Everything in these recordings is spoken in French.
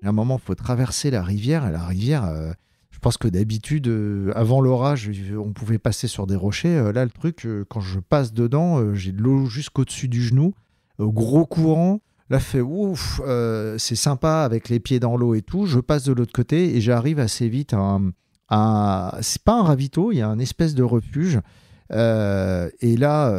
À un moment, il faut traverser la rivière. Et la rivière, je pense que d'habitude, avant l'orage, on pouvait passer sur des rochers. Là, le truc, quand je passe dedans, j'ai de l'eau jusqu'au-dessus du genou. Gros courant. Là, fait ouf, c'est sympa avec les pieds dans l'eau et tout. Je passe de l'autre côté et j'arrive assez vite c'est pas un ravito, il y a un espèce de refuge. Et là,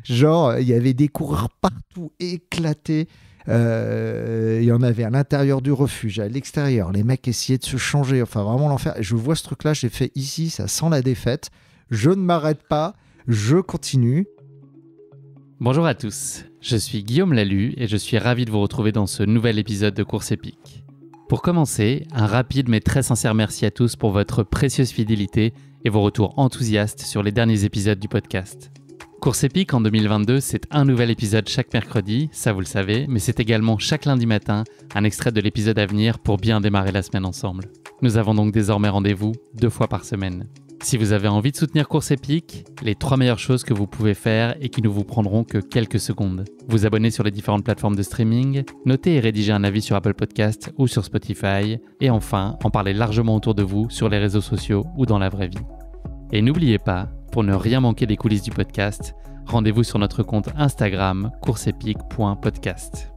genre, il y avait des coureurs partout éclatés. Il y en avait à l'intérieur du refuge, à l'extérieur. Les mecs essayaient de se changer. Enfin, vraiment l'enfer. Et je vois ce truc-là, j'ai fait ici, ça sent la défaite. Je ne m'arrête pas, je continue. Bonjour à tous, je suis Guillaume Lalu et je suis ravi de vous retrouver dans ce nouvel épisode de Course Épique. Pour commencer, un rapide mais très sincère merci à tous pour votre précieuse fidélité et vos retours enthousiastes sur les derniers épisodes du podcast. Course Épique en 2022, c'est un nouvel épisode chaque mercredi, ça vous le savez, mais c'est également chaque lundi matin un extrait de l'épisode à venir pour bien démarrer la semaine ensemble. Nous avons donc désormais rendez-vous 2 fois par semaine. Si vous avez envie de soutenir Course Épique, les 3 meilleures choses que vous pouvez faire et qui ne vous prendront que quelques secondes. Vous abonner sur les différentes plateformes de streaming, noter et rédiger un avis sur Apple Podcast ou sur Spotify, et enfin, en parler largement autour de vous sur les réseaux sociaux ou dans la vraie vie. Et n'oubliez pas, pour ne rien manquer des coulisses du podcast, rendez-vous sur notre compte Instagram courseepique.podcast.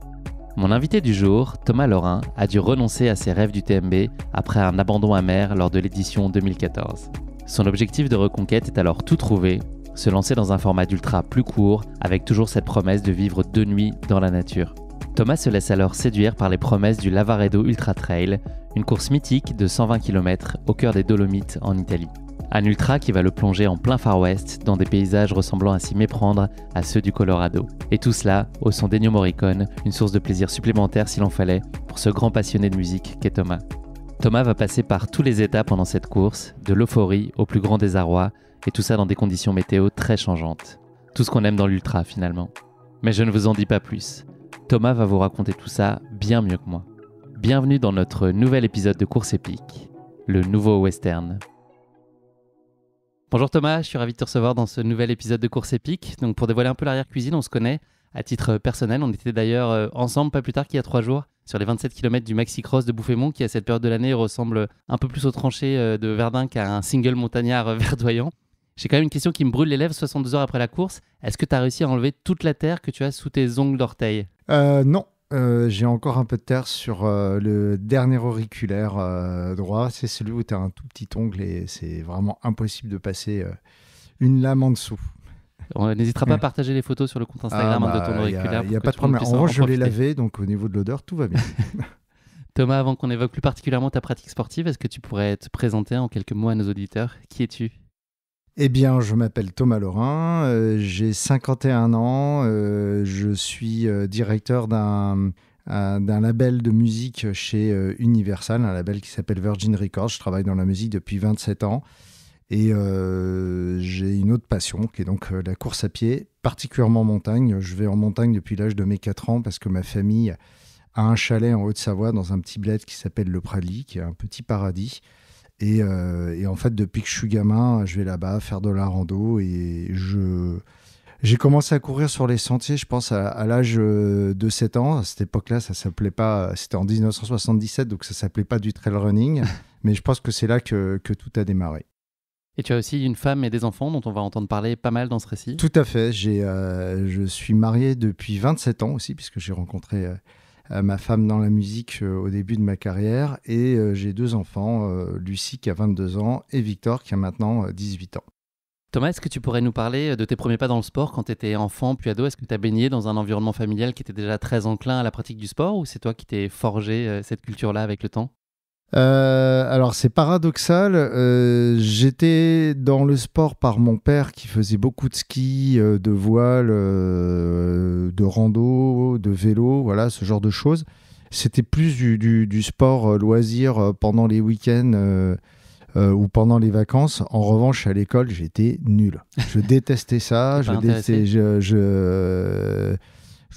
Mon invité du jour, Thomas Lorin, a dû renoncer à ses rêves du TMB après un abandon amer lors de l'édition 2014. Son objectif de reconquête est alors tout trouvé, se lancer dans un format d'ultra plus court, avec toujours cette promesse de vivre 2 nuits dans la nature. Thomas se laisse alors séduire par les promesses du Lavaredo Ultra Trail, une course mythique de 120 km au cœur des Dolomites en Italie. Un ultra qui va le plonger en plein Far West dans des paysages ressemblant à s'y méprendre à ceux du Colorado. Et tout cela au son d'Ennio Morricone, une source de plaisir supplémentaire s'il en fallait pour ce grand passionné de musique qu'est Thomas. Thomas va passer par tous les états pendant cette course, de l'euphorie au plus grand désarroi, et tout ça dans des conditions météo très changeantes. Tout ce qu'on aime dans l'ultra finalement. Mais je ne vous en dis pas plus. Thomas va vous raconter tout ça bien mieux que moi. Bienvenue dans notre nouvel épisode de Course Épique, le nouveau western. Bonjour Thomas, je suis ravi de te recevoir dans ce nouvel épisode de Course Épique. Donc pour dévoiler un peu l'arrière-cuisine, on se connaît à titre personnel. On était d'ailleurs ensemble pas plus tard qu'il y a 3 jours sur les 27 km du Maxi Cross de Bouffémont qui à cette période de l'année ressemble un peu plus aux tranchées de Verdun qu'à un single montagnard verdoyant. J'ai quand même une question qui me brûle les lèvres 62 heures après la course. Est-ce que tu as réussi à enlever toute la terre que tu as sous tes ongles d'orteil ? Non, j'ai encore un peu de terre sur le dernier auriculaire droit. C'est celui où tu as un tout petit ongle et c'est vraiment impossible de passer une lame en dessous. On n'hésitera pas à partager les photos sur le compte Instagram de ton auriculaire. Il n'y a pas de problème. En revanche, je l'ai lavé, donc au niveau de l'odeur, tout va bien. Thomas, avant qu'on évoque plus particulièrement ta pratique sportive, est-ce que tu pourrais te présenter en quelques mots à nos auditeurs ? Qui es-tu ? Eh bien, je m'appelle Thomas Lorin, j'ai 51 ans, je suis directeur d'un label de musique chez Universal, un label qui s'appelle Virgin Records. Je travaille dans la musique depuis 27 ans. Et j'ai une autre passion qui est donc la course à pied, particulièrement en montagne. Je vais en montagne depuis l'âge de mes 4 ans parce que ma famille a un chalet en Haute-Savoie dans un petit bled qui s'appelle le Prali, qui est un petit paradis. Et en fait, depuis que je suis gamin, je vais là-bas faire de la rando et j'ai commencé à courir sur les sentiers, je pense, à l'âge de 7 ans. À cette époque-là, ça s'appelait pas... C'était en 1977, donc ça s'appelait pas du trail running. Mais je pense que c'est là que tout a démarré. Et tu as aussi une femme et des enfants dont on va entendre parler pas mal dans ce récit. Tout à fait. Je suis marié depuis 27 ans aussi, puisque j'ai rencontré ma femme dans la musique au début de ma carrière. Et j'ai 2 enfants, Lucie qui a 22 ans et Victor qui a maintenant 18 ans. Thomas, est-ce que tu pourrais nous parler de tes premiers pas dans le sport quand tu étais enfant puis ado ? Est-ce que tu as baigné dans un environnement familial qui était déjà très enclin à la pratique du sport ou c'est toi qui t'es forgé cette culture-là avec le temps ? Alors c'est paradoxal, j'étais dans le sport par mon père qui faisait beaucoup de ski, de voile, de rando, de vélo, voilà, ce genre de choses. C'était plus du sport loisir pendant les week-ends ou pendant les vacances. En revanche, à l'école, j'étais nul. Je détestais ça, je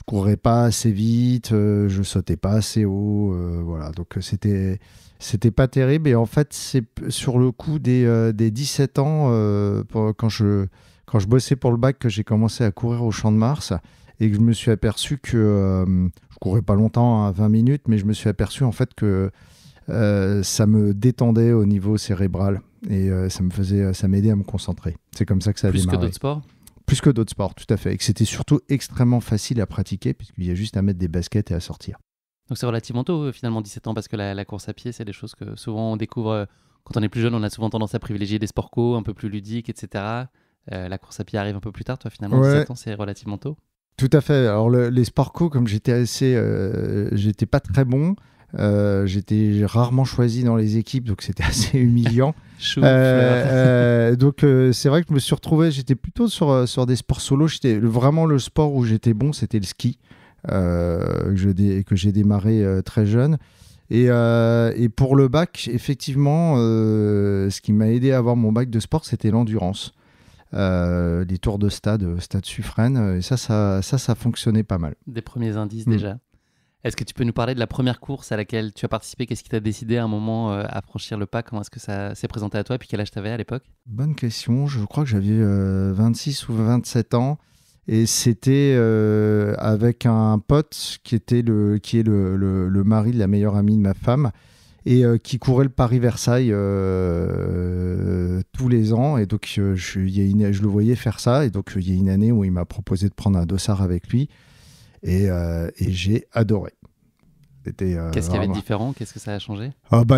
courais pas assez vite, je sautais pas assez haut, voilà, donc c'était pas terrible. Et en fait, c'est sur le coup des 17 ans, quand quand je bossais pour le bac que j'ai commencé à courir au Champ de Mars et que je me suis aperçu que je courais pas longtemps, 20 minutes, mais je me suis aperçu en fait que ça me détendait au niveau cérébral et ça m'aidait à me concentrer. C'est comme ça que ça a démarré. Plus que d'autres sports ? Plus que d'autres sports, tout à fait. Et que c'était surtout extrêmement facile à pratiquer puisqu'il y a juste à mettre des baskets et à sortir. Donc c'est relativement tôt finalement 17 ans parce que la course à pied c'est des choses que souvent on découvre quand on est plus jeune, on a souvent tendance à privilégier des sports co un peu plus ludiques, etc. La course à pied arrive un peu plus tard, toi finalement 17 ans c'est relativement tôt. Tout à fait. Alors les sports co, comme j'étais pas très bon, j'étais rarement choisi dans les équipes, donc c'était assez humiliant. Donc c'est vrai que je me suis retrouvé, j'étais plutôt sur des sports solo. Vraiment le sport où j'étais bon, c'était le ski. Que j'ai démarré très jeune et pour le bac effectivement ce qui m'a aidé à avoir mon bac de sport c'était l'endurance, les tours de stade Suffren et ça fonctionnait pas mal. Des premiers indices déjà. Est-ce que tu peux nous parler de la première course à laquelle tu as participé? Qu'est-ce qui t'a décidé à un moment à franchir le pas? Comment est-ce que ça s'est présenté à toi? Puis quel âge t'avais à l'époque? Bonne question, je crois que j'avais 26 ou 27 ans. Et c'était avec un pote qui est le mari de la meilleure amie de ma femme et qui courait le Paris-Versailles tous les ans. Et donc, je le voyais faire ça. Et donc, il y a une année où il m'a proposé de prendre un dossard avec lui. Et j'ai adoré. Qu'est-ce qu'il y avait de différent? Qu'est-ce que ça a changé?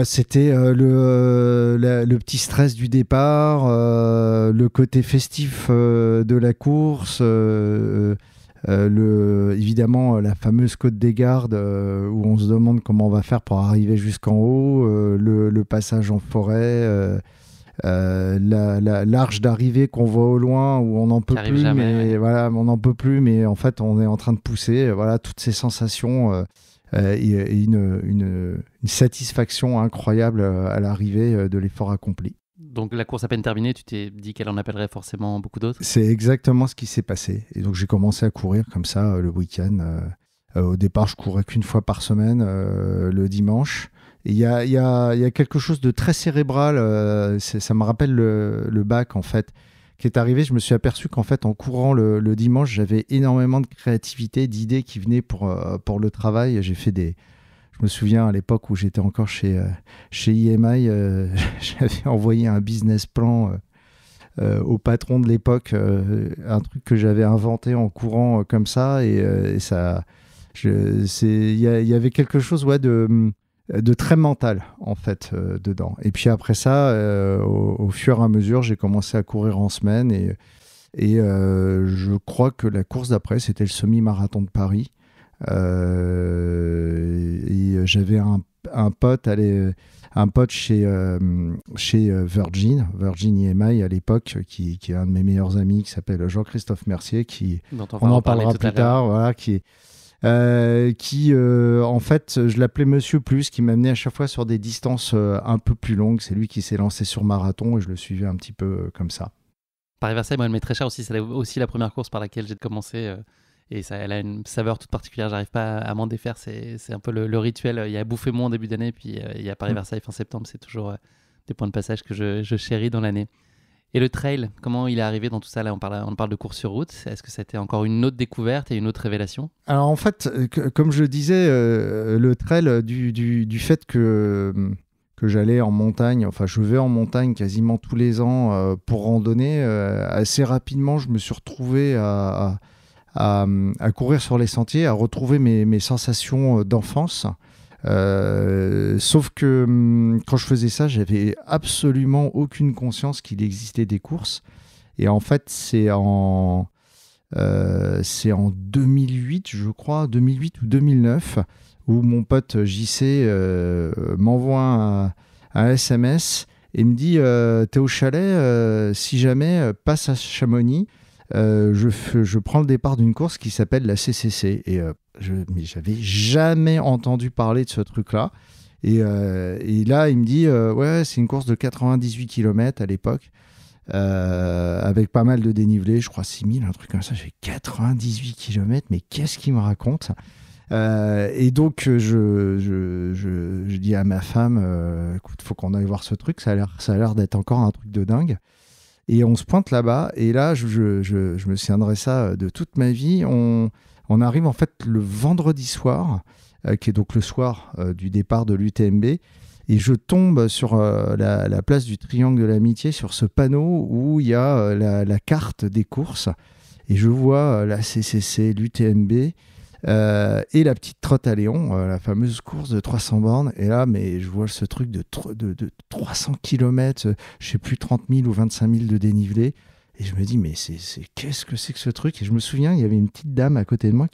C'était le petit stress du départ, le côté festif de la course, évidemment la fameuse côte des Gardes où on se demande comment on va faire pour arriver jusqu'en haut, le passage en forêt, l'arche d'arrivée qu'on voit au loin où on n'en peut plus, jamais, mais voilà, on n'en peut plus, mais en fait on est en train de pousser, voilà, toutes ces sensations. Et une satisfaction incroyable à l'arrivée de l'effort accompli. Donc la course à peine terminée, tu t'es dit qu'elle en appellerait forcément beaucoup d'autres? C'est exactement ce qui s'est passé. Et donc j'ai commencé à courir comme ça le week-end. Au départ, je courais qu'une fois par semaine, le dimanche. Et il y a quelque chose de très cérébral. Ça me rappelle le bac en fait. Qui est arrivé, je me suis aperçu qu'en fait, en courant le dimanche, j'avais énormément de créativité, d'idées qui venaient pour le travail. Je me souviens à l'époque où j'étais encore chez IMI, j'avais envoyé un business plan au patron de l'époque, un truc que j'avais inventé en courant comme ça. Et ça, il y avait quelque chose de très mental en fait dedans. Et puis après ça, au fur et à mesure, j'ai commencé à courir en semaine et je crois que la course d'après, c'était le semi-marathon de Paris. Et j'avais un pote chez Virgin EMI à l'époque, qui est un de mes meilleurs amis, qui s'appelle Jean-Christophe Mercier, on en parlera plus tard, voilà, en fait, je l'appelais Monsieur Plus, qui m'amenait à chaque fois sur des distances un peu plus longues. C'est lui qui s'est lancé sur marathon et je le suivais un petit peu comme ça. Paris-Versailles, moi, elle m'est très chère aussi. C'est aussi la première course par laquelle j'ai commencé. Et ça, elle a une saveur toute particulière. J'arrive pas à m'en défaire. C'est un peu le rituel. Il y a Bouffémont en début d'année, puis il y a Paris-Versailles fin septembre. C'est toujours des points de passage que je chéris dans l'année. Et le trail, comment il est arrivé dans tout ça? Là, on parle de course sur route. Est-ce que c'était encore une autre découverte et une autre révélation? Alors en fait, comme je disais, le trail, du fait que j'allais en montagne, enfin je vais en montagne quasiment tous les ans pour randonner, assez rapidement je me suis retrouvé à courir sur les sentiers, à retrouver mes sensations d'enfance. Sauf que quand je faisais ça, j'avais absolument aucune conscience qu'il existait des courses. Et en fait, c'est en 2008, je crois, 2008 ou 2009, où mon pote JC m'envoie un SMS et me dit t'es au chalet, si jamais, passe à Chamonix. Je prends le départ d'une course qui s'appelle la CCC et mais j'avais jamais entendu parler de ce truc-là et là il me dit ouais, c'est une course de 98 km à l'époque avec pas mal de dénivelé, je crois 6000, un truc comme ça. J'ai 98 km, mais qu'est-ce qu'il me raconte? Et donc je dis à ma femme écoute, faut qu'on aille voir ce truc, ça a l'air d'être encore un truc de dingue. Et on se pointe là-bas, et là, je me souviendrai ça de toute ma vie. On arrive en fait le vendredi soir, qui est donc le soir du départ de l'UTMB, et je tombe sur la place du Triangle de l'Amitié, sur ce panneau où il y a la carte des courses, et je vois la CCC, l'UTMB, et la petite trotte à Léon, la fameuse course de 300 bornes. Et là, mais je vois ce truc de 300 km, je sais plus, 30 000 ou 25 000 de dénivelé. Et je me dis, mais qu'est-ce que c'est que ce truc? Et je me souviens, il y avait une petite dame à côté de moi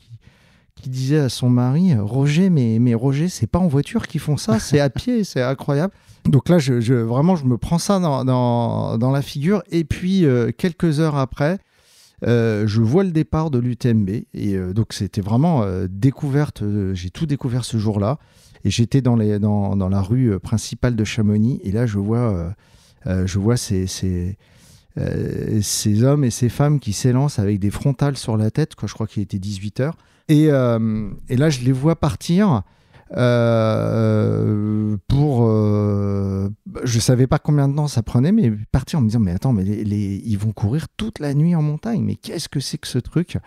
qui disait à son mari, Roger, mais Roger, c'est pas en voiture qu'ils font ça, c'est à pied, c'est incroyable. Donc là, vraiment, je me prends ça dans la figure. Et puis, quelques heures après, je vois le départ de l'UTMB, et donc c'était vraiment découverte. J'ai tout découvert ce jour-là, et j'étais dans la rue principale de Chamonix, et là je vois ces hommes et ces femmes qui s'élancent avec des frontales sur la tête, quoi. Je crois qu'il était 18h, et là je les vois partir. Je savais pas combien de temps ça prenait, mais partir en me disant, mais attends, mais ils vont courir toute la nuit en montagne, mais qu'est-ce que c'est que ce truc?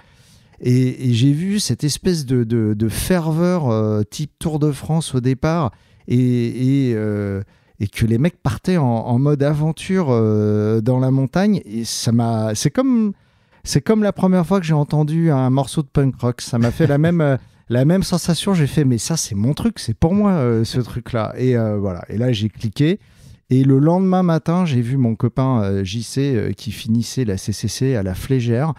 Et j'ai vu cette espèce de ferveur type Tour de France au départ, et que les mecs partaient en mode aventure dans la montagne, et c'est comme la première fois que j'ai entendu un morceau de punk rock. Ça m'a fait la même sensation. J'ai fait, mais ça, c'est mon truc, c'est pour moi, ce truc-là. Et voilà. Et là, j'ai cliqué. Et le lendemain matin, j'ai vu mon copain JC qui finissait la CCC à la Flégère.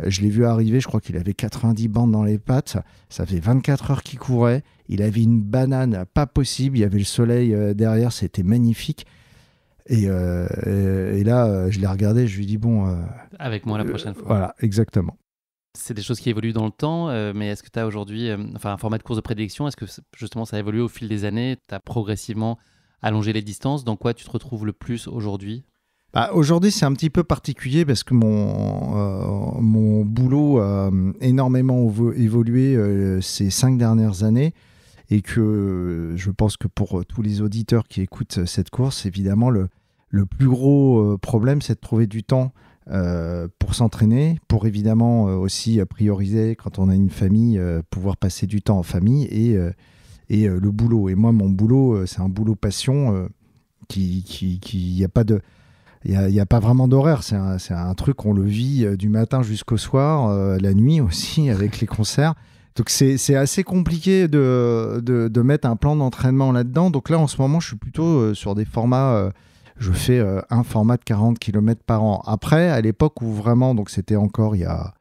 Je l'ai vu arriver, je crois qu'il avait 90 bandes dans les pattes. Ça fait 24 heures qu'il courait. Il avait une banane pas possible. Il y avait le soleil derrière, c'était magnifique. Et là, je l'ai regardé, je lui ai dit, bon... avec moi la prochaine fois. Voilà, exactement. C'est des choses qui évoluent dans le temps, mais est-ce que tu as aujourd'hui un format de course de prédilection? Est-ce que justement ça a évolué au fil des années? Tu as progressivement allongé les distances? Dans quoi tu te retrouves le plus aujourd'hui? Aujourd'hui, c'est un petit peu particulier parce que mon boulot a énormément évolué ces 5 dernières années, et que je pense que pour tous les auditeurs qui écoutent cette course, évidemment, le plus gros problème, c'est de trouver du temps pour s'entraîner, pour évidemment aussi prioriser quand on a une famille, pouvoir passer du temps en famille, et le boulot. Et moi, mon boulot, c'est un boulot passion qui y a pas de... Il y a pas vraiment d'horaire, c'est un truc, on le vit du matin jusqu'au soir, la nuit aussi, avec les concerts. Donc c'est assez compliqué de mettre un plan d'entraînement là-dedans. Donc là, en ce moment, je suis plutôt sur des formats... je fais un format de 40 km par an. Après, à l'époque où vraiment, donc c'était encore il y a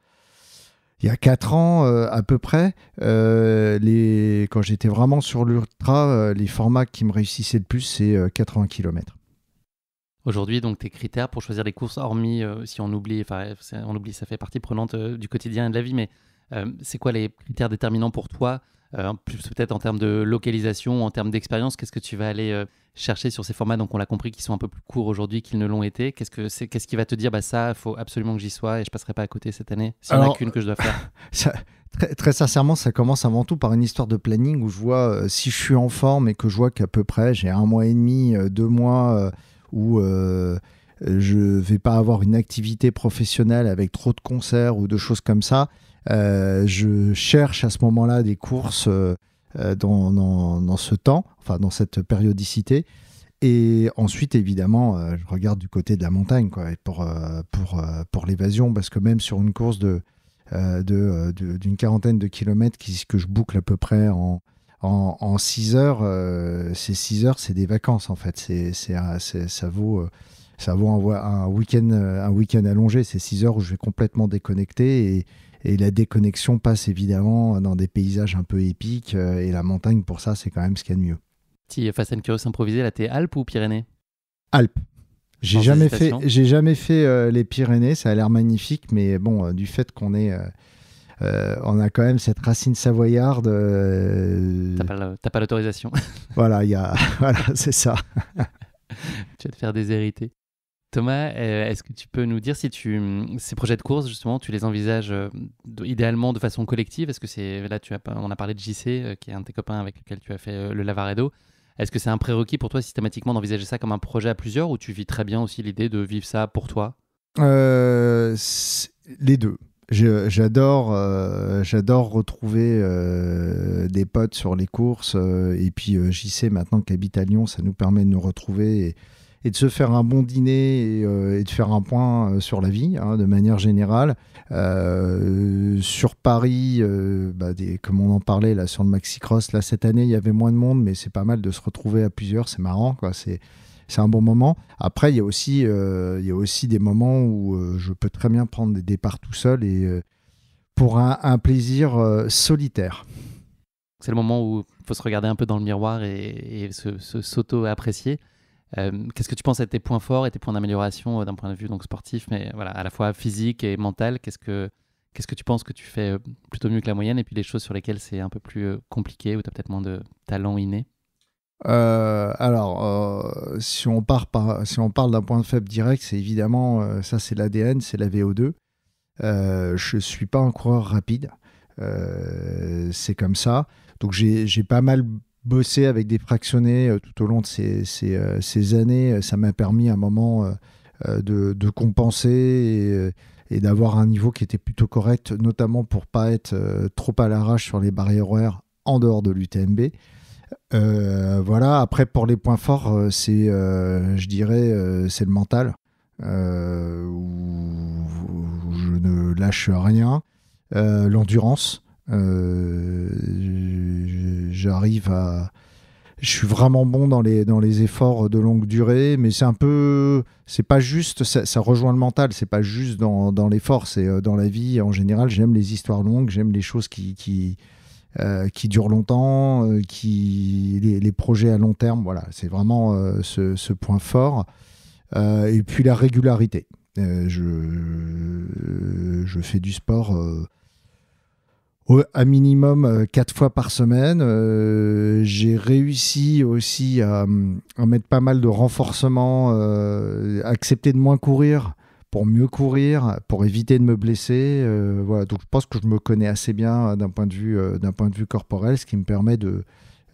4 ans à peu près, quand j'étais vraiment sur l'ultra, les formats qui me réussissaient le plus, c'est 80 km. Aujourd'hui, donc tes critères pour choisir les courses, hormis si on oublie, ça fait partie prenante du quotidien et de la vie, mais c'est quoi les critères déterminants pour toi, plus peut-être en termes de localisation, en termes d'expérience? Qu'est-ce que tu vas aller chercher sur ces formats, donc on l'a compris, qui sont un peu plus courts aujourd'hui qu'ils ne l'ont été? Qu'est-ce qui va te dire, ça, il faut absolument que j'y sois et je passerai pas à côté cette année, s'il n'y en a qu'une que je dois faire? Très sincèrement, ça commence avant tout par une histoire de planning où je vois si je suis en forme et que je vois qu'à peu près j'ai 1 mois et demi, 2 mois où je vais pas avoir une activité professionnelle avec trop de concerts ou de choses comme ça. Je cherche à ce moment-là des courses dans ce temps, enfin dans cette périodicité. Et ensuite, évidemment, je regarde du côté de la montagne, quoi, pour l'évasion, parce que même sur une course d'une quarantaine de kilomètres que je boucle à peu près en 6 heures, ces 6 heures, c'est des vacances en fait. Ça vaut un week-end allongé. C'est 6 heures où je vais complètement déconnecter, et la déconnexion passe évidemment dans des paysages un peu épiques, et la montagne, pour ça, c'est quand même ce qu'il y a de mieux. Petit Fast and Curious improvisé, là, t'es Alpes ou Pyrénées? Alpes. J'ai jamais fait les Pyrénées, ça a l'air magnifique, mais bon, du fait qu'on on a quand même cette racine savoyarde. T'as pas l'autorisation. Voilà, voilà, c'est ça. Tu vas te faire déshériter. Thomas, est-ce que tu peux nous dire si ces projets de course, justement, tu les envisages idéalement de façon collective? Est-ce que là, on a parlé de JC, qui est un de tes copains avec lequel tu as fait le Lavaredo. Est-ce que c'est un prérequis pour toi systématiquement d'envisager ça comme un projet à plusieurs, ou tu vis très bien aussi l'idée de vivre ça pour toi? Les deux. J'adore retrouver des potes sur les courses. Et puis, j'y sais maintenant qu'habite à Lyon, ça nous permet de nous retrouver et de se faire un bon dîner et de faire un point sur la vie, de manière générale. Sur Paris, comme on en parlait là, sur le Maxi-Cross, là, cette année, il y avait moins de monde, mais c'est pas mal de se retrouver à plusieurs. C'est marrant, quoi. C'est un bon moment. Après, il y a aussi des moments où je peux très bien prendre des départs tout seul et pour un plaisir solitaire. C'est le moment où il faut se regarder un peu dans le miroir et s'auto-apprécier. Qu'est-ce que tu penses être tes points forts et tes points d'amélioration d'un point de vue donc sportif, mais voilà, à la fois physique et mental? Qu'est-ce que tu penses que tu fais plutôt mieux que la moyenne, et puis les choses sur lesquelles c'est un peu plus compliqué, où tu as peut-être moins de talent inné? Si on parle d'un point de faible direct, c'est évidemment ça, c'est l'ADN, c'est la VO2. Je suis pas un coureur rapide, c'est comme ça. Donc j'ai pas mal bossé avec des fractionnés tout au long de ces années. Ça m'a permis à un moment de compenser et d'avoir un niveau qui était plutôt correct, notamment pour pas être trop à l'arrache sur les barrières horaires en dehors de l'UTMB. Voilà. Après, pour les points forts, je dirais, c'est le mental, où je ne lâche rien. L'endurance, je suis vraiment bon dans les efforts de longue durée, mais c'est pas juste, ça rejoint le mental, c'est pas juste dans l'effort, c'est dans la vie en général. J'aime les histoires longues, j'aime les choses qui durent longtemps, les projets à long terme. Voilà, c'est vraiment ce point fort. Et puis la régularité. Je fais du sport à minimum 4 fois par semaine. J'ai réussi aussi à mettre pas mal de renforcements, accepter de moins courir pour mieux courir, pour éviter de me blesser. Voilà. Donc je pense que je me connais assez bien d'un point de vue corporel, ce qui me permet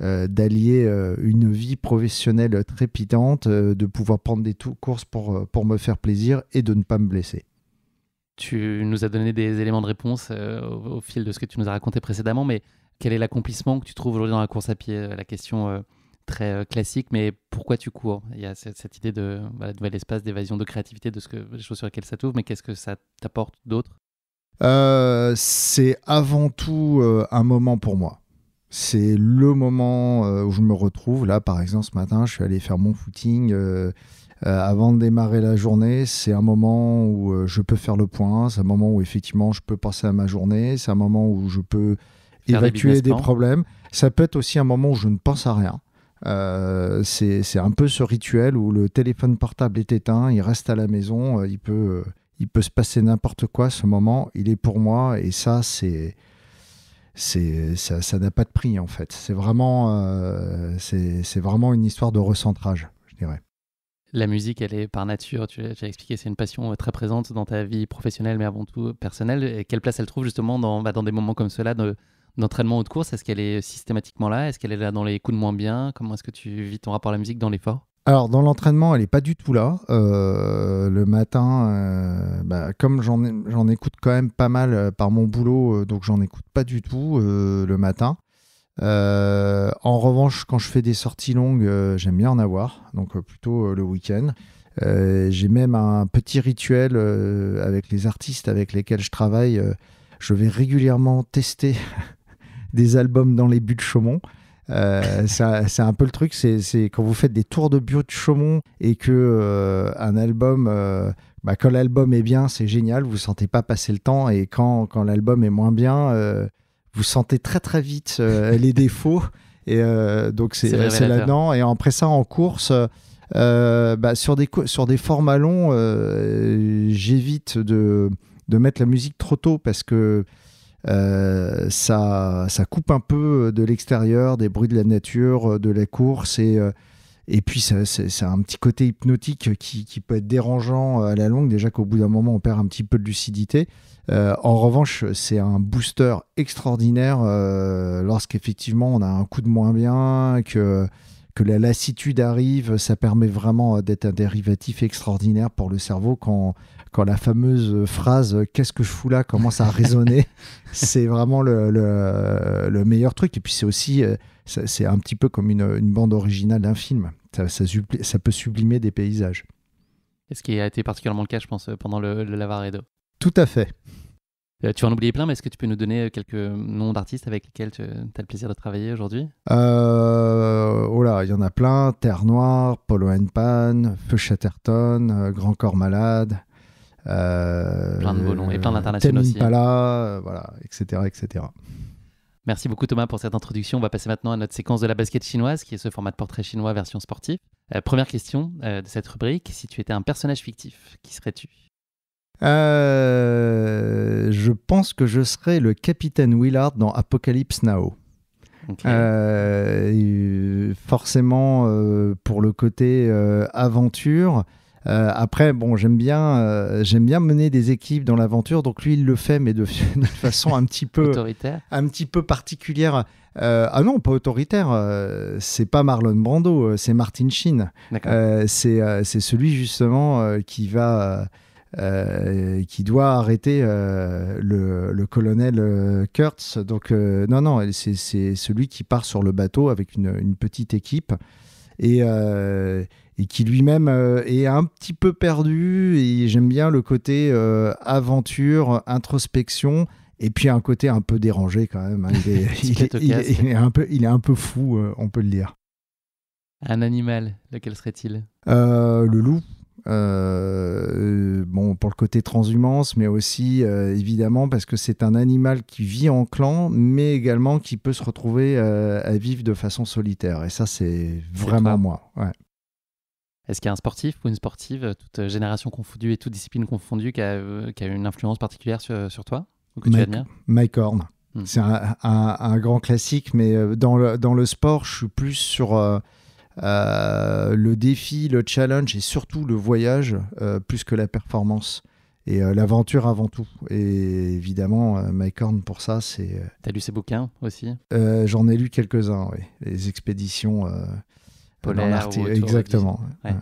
d'allier une vie professionnelle trépidante, de pouvoir prendre des courses pour me faire plaisir et de ne pas me blesser. Tu nous as donné des éléments de réponse au fil de ce que tu nous as raconté précédemment, mais quel est l'accomplissement que tu trouves aujourd'hui dans la course à pied? La question très classique, mais pourquoi tu cours? Il y a cette idée de nouvel espace, d'évasion, de créativité, des choses sur lesquelles ça t'ouvre, mais qu'est-ce que ça t'apporte d'autre? C'est avant tout un moment pour moi. C'est le moment où je me retrouve. Là, par exemple, ce matin, je suis allé faire mon footing avant de démarrer la journée. C'est un moment où je peux faire le point. C'est un moment où, effectivement, je peux penser à ma journée. C'est un moment où je peux évacuer des problèmes. Ça peut être aussi un moment où je ne pense à rien. C'est un peu ce rituel où le téléphone portable est éteint, il reste à la maison, il peut se passer n'importe quoi. Ce moment, il est pour moi, et ça n'a pas de prix, en fait. C'est vraiment une histoire de recentrage, je dirais. La musique, elle est par nature, tu as expliqué, c'est une passion très présente dans ta vie professionnelle, mais avant tout personnelle. Et quelle place elle trouve justement dans des moments comme cela d'entraînement ou de course? Est-ce qu'elle est systématiquement là? Est-ce qu'elle est là dans les coups de moins bien? Comment est-ce que tu vis ton rapport à la musique dans l'effort? Alors, dans l'entraînement, elle n'est pas du tout là. Le matin, comme j'en écoute quand même pas mal par mon boulot, donc j'en écoute pas du tout le matin. En revanche, quand je fais des sorties longues, j'aime bien en avoir, donc plutôt le week-end. J'ai même un petit rituel avec les artistes avec lesquels je travaille. Je vais régulièrement tester des albums dans les buts de Chaumont. C'est un peu le truc, c'est quand vous faites des tours de buts de Chaumont et que un album, quand l'album est bien, c'est génial, vous sentez pas passer le temps, et quand l'album est moins bien, vous sentez très très vite les défauts, et donc c'est là-dedans. Et après ça, en course, sur des formats longs, j'évite de mettre la musique trop tôt, parce que ça coupe un peu de l'extérieur, des bruits de la nature, de la course, et puis c'est un petit côté hypnotique qui peut être dérangeant à la longue, déjà qu'au bout d'un moment on perd un petit peu de lucidité. En revanche, c'est un booster extraordinaire lorsqu'effectivement on a un coup de moins bien, que que la lassitude arrive, ça permet vraiment d'être un dérivatif extraordinaire pour le cerveau quand la fameuse phrase « qu'est-ce que je fous là ?» commence à résonner. C'est vraiment le meilleur truc. Et puis c'est aussi, c'est un petit peu comme une bande originale d'un film. Ça peut sublimer des paysages. Et ce qui a été particulièrement le cas, je pense, pendant le Lavaredo. Tout à fait. Tu vas en oublier plein, mais est-ce que tu peux nous donner quelques noms d'artistes avec lesquels tu as le plaisir de travailler aujourd'hui ? Oh là, il y en a plein. Terre Noire, Polo and Pan, Feu Chatterton, Grand Corps Malade. Plein de beaux noms et plein d'internationaux aussi. Impala, voilà, etc., etc. Merci beaucoup Thomas pour cette introduction. On va passer maintenant à notre séquence de la basket chinoise, qui est ce format de portrait chinois version sportive. Première question de cette rubrique, si tu étais un personnage fictif, qui serais-tu ? Je pense que je serais le capitaine Willard dans Apocalypse Now. Okay. Forcément, pour le côté aventure. Après, bon, j'aime bien mener des équipes dans l'aventure. Donc lui, il le fait, mais d'une façon un petit peu autoritaire, un petit peu particulière. Ah non, pas autoritaire. C'est pas Marlon Brando, c'est Martin Sheen. C'est celui justement qui doit arrêter le colonel Kurtz. Donc non, c'est celui qui part sur le bateau avec une petite équipe et qui lui-même est un petit peu perdu. Et j'aime bien le côté aventure, introspection, et puis un côté un peu dérangé quand même. Il est un peu fou, on peut le dire. Un animal, lequel serait-il ? Le loup. Bon, pour le côté transhumance, mais aussi évidemment parce que c'est un animal qui vit en clan, mais également qui peut se retrouver à vivre de façon solitaire. Et ça, c'est vraiment moi. Ouais. Est-ce qu'il y a un sportif ou une sportive, toute génération confondue et toute discipline confondue, qui a une influence particulière sur toi ou que tu admires ? Mike Horn. C'est un grand classique, mais dans le sport, je suis plus sur le défi, le challenge et surtout le voyage, plus que la performance. Et l'aventure avant tout. Et évidemment, Mike Horn, pour ça, c'est... T'as lu ses bouquins aussi ? J'en ai lu quelques-uns, oui. Les expéditions polaires. Exactement. Ouais.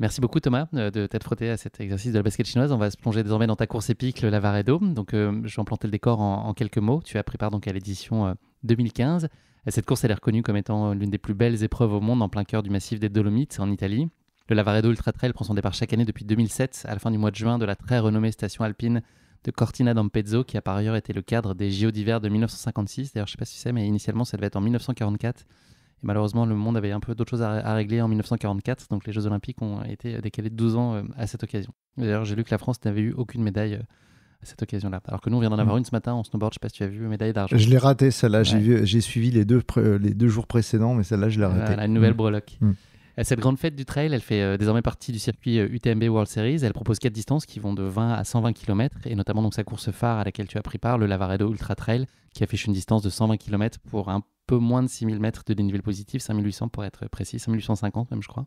Merci beaucoup Thomas de t'être frotté à cet exercice de la basket chinoise. On va se plonger désormais dans ta course épique, le Lavaredo. Donc je vais en planter le décor en quelques mots. Tu as pris part donc à l'édition 2015. Cette course elle est reconnue comme étant l'une des plus belles épreuves au monde en plein cœur du massif des Dolomites en Italie. Le Lavaredo Ultra Trail prend son départ chaque année depuis 2007 à la fin du mois de juin de la très renommée station alpine de Cortina d'Ampezzo qui a par ailleurs été le cadre des JO d'hiver de 1956. D'ailleurs je ne sais pas si tu sais mais initialement ça devait être en 1944. Et malheureusement le monde avait un peu d'autres choses à régler en 1944 donc les Jeux Olympiques ont été décalés de 12 ans à cette occasion. D'ailleurs j'ai lu que la France n'avait eu aucune médaille à cette occasion-là. Alors que nous, on vient d'en avoir une ce matin en snowboard. Je ne sais pas si tu as vu, médaille d'argent. Je l'ai raté, celle-là. Ouais. J'ai suivi les deux jours précédents, mais celle-là, je l'ai ratée. La nouvelle breloque. Cette grande fête du trail, elle fait désormais partie du circuit UTMB World Series. Elle propose 4 distances qui vont de 20 à 120 km, et notamment donc sa course phare à laquelle tu as pris part, le Lavaredo Ultra Trail, qui affiche une distance de 120 km pour un peu moins de 6000 mètres de dénivelé positif, 5800 pour être précis, 5850 même, je crois.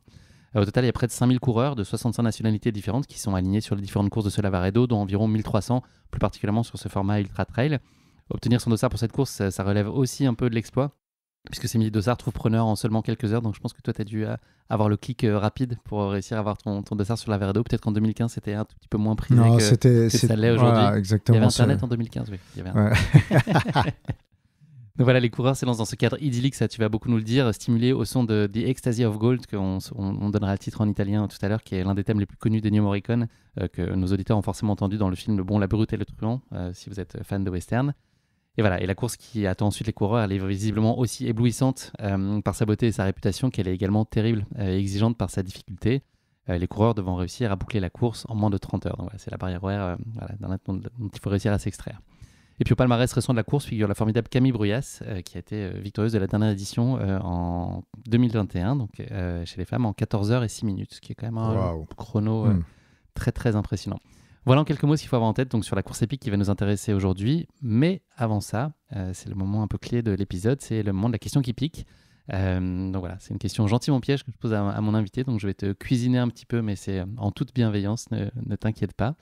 Au total, il y a près de 5000 coureurs de 65 nationalités différentes qui sont alignés sur les différentes courses de ce Lavaredo, dont environ 1300, plus particulièrement sur ce format Ultra Trail. Obtenir son dossard pour cette course, ça relève aussi un peu de l'exploit, puisque ces milliers de dossards trouvent preneur en seulement quelques heures. Donc je pense que toi, tu as dû avoir le clic rapide pour réussir à avoir ton dossard sur Lavaredo. Peut-être qu'en 2015, c'était un tout petit peu moins prisé que ça l'est aujourd'hui. Voilà, exactement. Il y avait Internet en 2015, oui. Il y avait Donc voilà, les coureurs s'élancent dans ce cadre idyllique, ça tu vas beaucoup nous le dire, stimulé au son de The Ecstasy of Gold, qu'on donnera le titre en italien tout à l'heure, qui est l'un des thèmes les plus connus d'Ennio Morricone, que nos auditeurs ont forcément entendu dans le film Le Bon, la Brute et le Truand, si vous êtes fan de western. Et voilà, et la course qui attend ensuite les coureurs, elle est visiblement aussi éblouissante par sa beauté et sa réputation qu'elle est également terrible et exigeante par sa difficulté. Les coureurs devant réussir à boucler la course en moins de 30 heures. Donc voilà, c'est la barrière horaire dont il faut réussir à s'extraire. Et puis au palmarès récent de la course figure la formidable Camille Bruyas, qui a été victorieuse de la dernière édition en 2021, donc chez les femmes, en 14 heures et 6 minutes, ce qui est quand même un chrono très très impressionnant. Voilà en quelques mots ce qu'il faut avoir en tête donc, sur la course épique qui va nous intéresser aujourd'hui. Mais avant ça, c'est le moment un peu clé de l'épisode, c'est le moment de la question qui pique. Donc voilà, c'est une question gentiment piège que je pose à mon invité, donc je vais te cuisiner un petit peu, mais c'est en toute bienveillance, ne t'inquiète pas.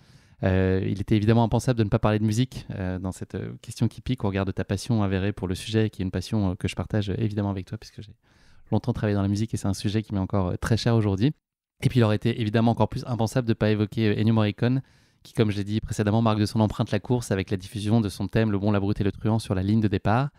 Il était évidemment impensable de ne pas parler de musique dans cette question qui pique au regard de ta passion avérée pour le sujet, qui est une passion que je partage évidemment avec toi, puisque j'ai longtemps travaillé dans la musique et c'est un sujet qui m'est encore très cher aujourd'hui. Et puis il aurait été évidemment encore plus impensable de ne pas évoquer Ennio Morricone, qui, comme je l'ai dit précédemment, marque de son empreinte la course avec la diffusion de son thème Le Bon, la Brute et le Truand sur la ligne de départ.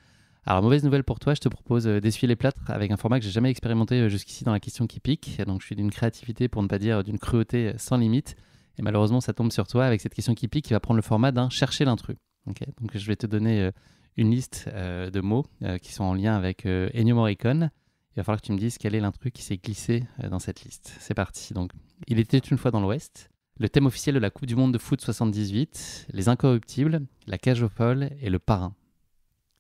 Alors, mauvaise nouvelle pour toi, je te propose d'essuyer les plâtres avec un format que j'ai jamais expérimenté jusqu'ici dans la question qui pique. Donc, je suis d'une créativité, pour ne pas dire d'une cruauté sans limite. Et malheureusement, ça tombe sur toi avec cette question qui pique qui va prendre le format d'un chercher l'intrus. Okay, donc, je vais te donner une liste de mots qui sont en lien avec Ennio Morricone. Il va falloir que tu me dises quel est l'intrus qui s'est glissé dans cette liste. C'est parti. Donc, il était une fois dans l'Ouest. Le thème officiel de la Coupe du Monde de foot 78, Les Incorruptibles, La Cage aux Folles et Le Parrain.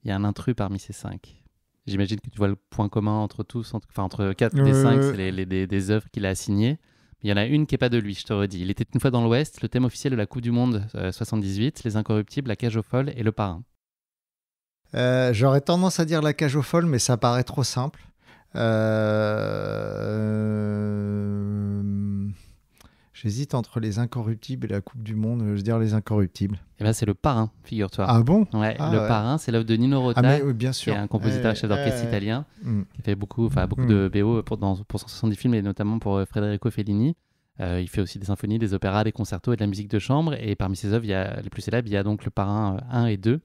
Il y a un intrus parmi ces 5. J'imagine que tu vois le point commun entre tous, entre 4 des 5, c'est des œuvres qu'il a assignées. Mais il y en a une qui n'est pas de lui, je te redis. Il était une fois dans l'Ouest, le thème officiel de la Coupe du Monde 78, Les Incorruptibles, La Cage aux Folles et Le Parrain. J'aurais tendance à dire La Cage aux Folles, mais ça paraît trop simple. J'hésite entre Les Incorruptibles et la Coupe du Monde. Je veux dire Les Incorruptibles. Et ben c'est Le Parrain, figure-toi. Ah bon? Le Parrain, c'est l'œuvre de Nino Rota, bien sûr. qui est un compositeur et chef d'orchestre italien, qui fait beaucoup de BO pour 170 films, et notamment pour Federico Fellini. Il fait aussi des symphonies, des opéras, des concertos et de la musique de chambre. Et parmi ses œuvres, les plus célèbres, il y a donc Le Parrain 1 et 2,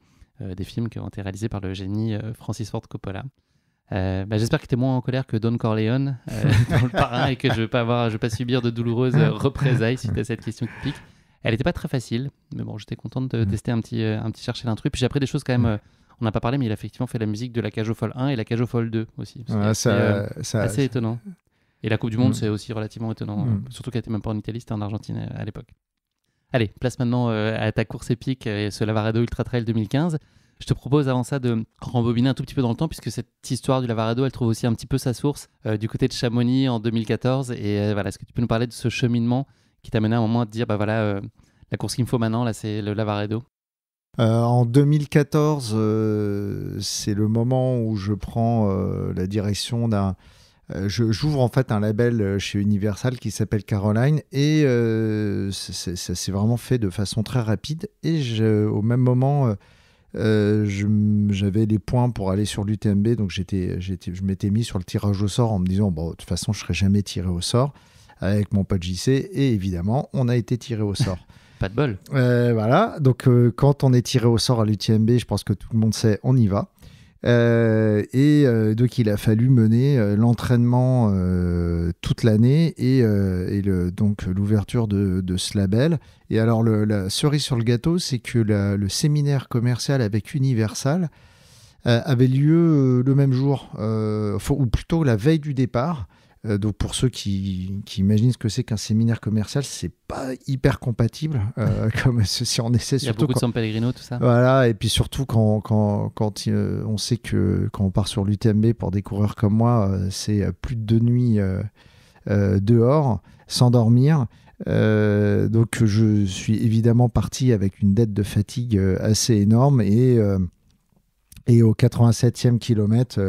des films qui ont été réalisés par le génie Francis Ford Coppola. J'espère que tu es moins en colère que Don Corleone dans Le Parrain et que je ne vais pas subir de douloureuses représailles suite à cette question qui pique. Elle n'était pas très facile, mais bon, j'étais contente de tester un petit chercher l'intrus. Puis j'ai appris des choses quand même, on n'a pas parlé, mais il a effectivement fait la musique de La Cage aux Folles 1 et La Cage aux Folles 2 aussi. Assez étonnant. Et la Coupe du Monde, c'est aussi relativement étonnant, surtout qu'elle n'était même pas en Italie, c'était en Argentine à l'époque. Allez, place maintenant à ta course épique, ce Lavaredo Ultra Trail 2015. Je te propose avant ça de rembobiner un tout petit peu dans le temps, puisque cette histoire du Lavaredo, elle trouve aussi un petit peu sa source du côté de Chamonix en 2014. Et voilà, est-ce que tu peux nous parler de ce cheminement qui t'a mené à un moment à te dire, la course qu'il me faut maintenant, là, c'est le Lavaredo? En 2014, c'est le moment où je prends la direction d'un... J'ouvre en fait un label chez Universal qui s'appelle Caroline et ça s'est vraiment fait de façon très rapide. Et au même moment... j'avais les points pour aller sur l'UTMB, donc je m'étais mis sur le tirage au sort en me disant de toute façon je serai jamais tiré au sort avec mon pote JC, et évidemment on a été tiré au sort. Pas de bol. Voilà, donc quand on est tiré au sort à l'UTMB, je pense que tout le monde sait, on y va. Donc il a fallu mener l'entraînement toute l'année et donc l'ouverture de ce label. Et alors la cerise sur le gâteau, c'est que le séminaire commercial avec Universal avait lieu le même jour, ou plutôt la veille du départ. Donc pour ceux qui imaginent ce que c'est qu'un séminaire commercial, c'est pas hyper compatible comme si on essaie. Il y a beaucoup de San Pellegrino, tout ça. Voilà, et puis surtout quand on sait que quand on part sur l'UTMB pour des coureurs comme moi, c'est plus de 2 nuits dehors sans dormir. Donc je suis évidemment parti avec une dette de fatigue assez énorme et au 87e kilomètre.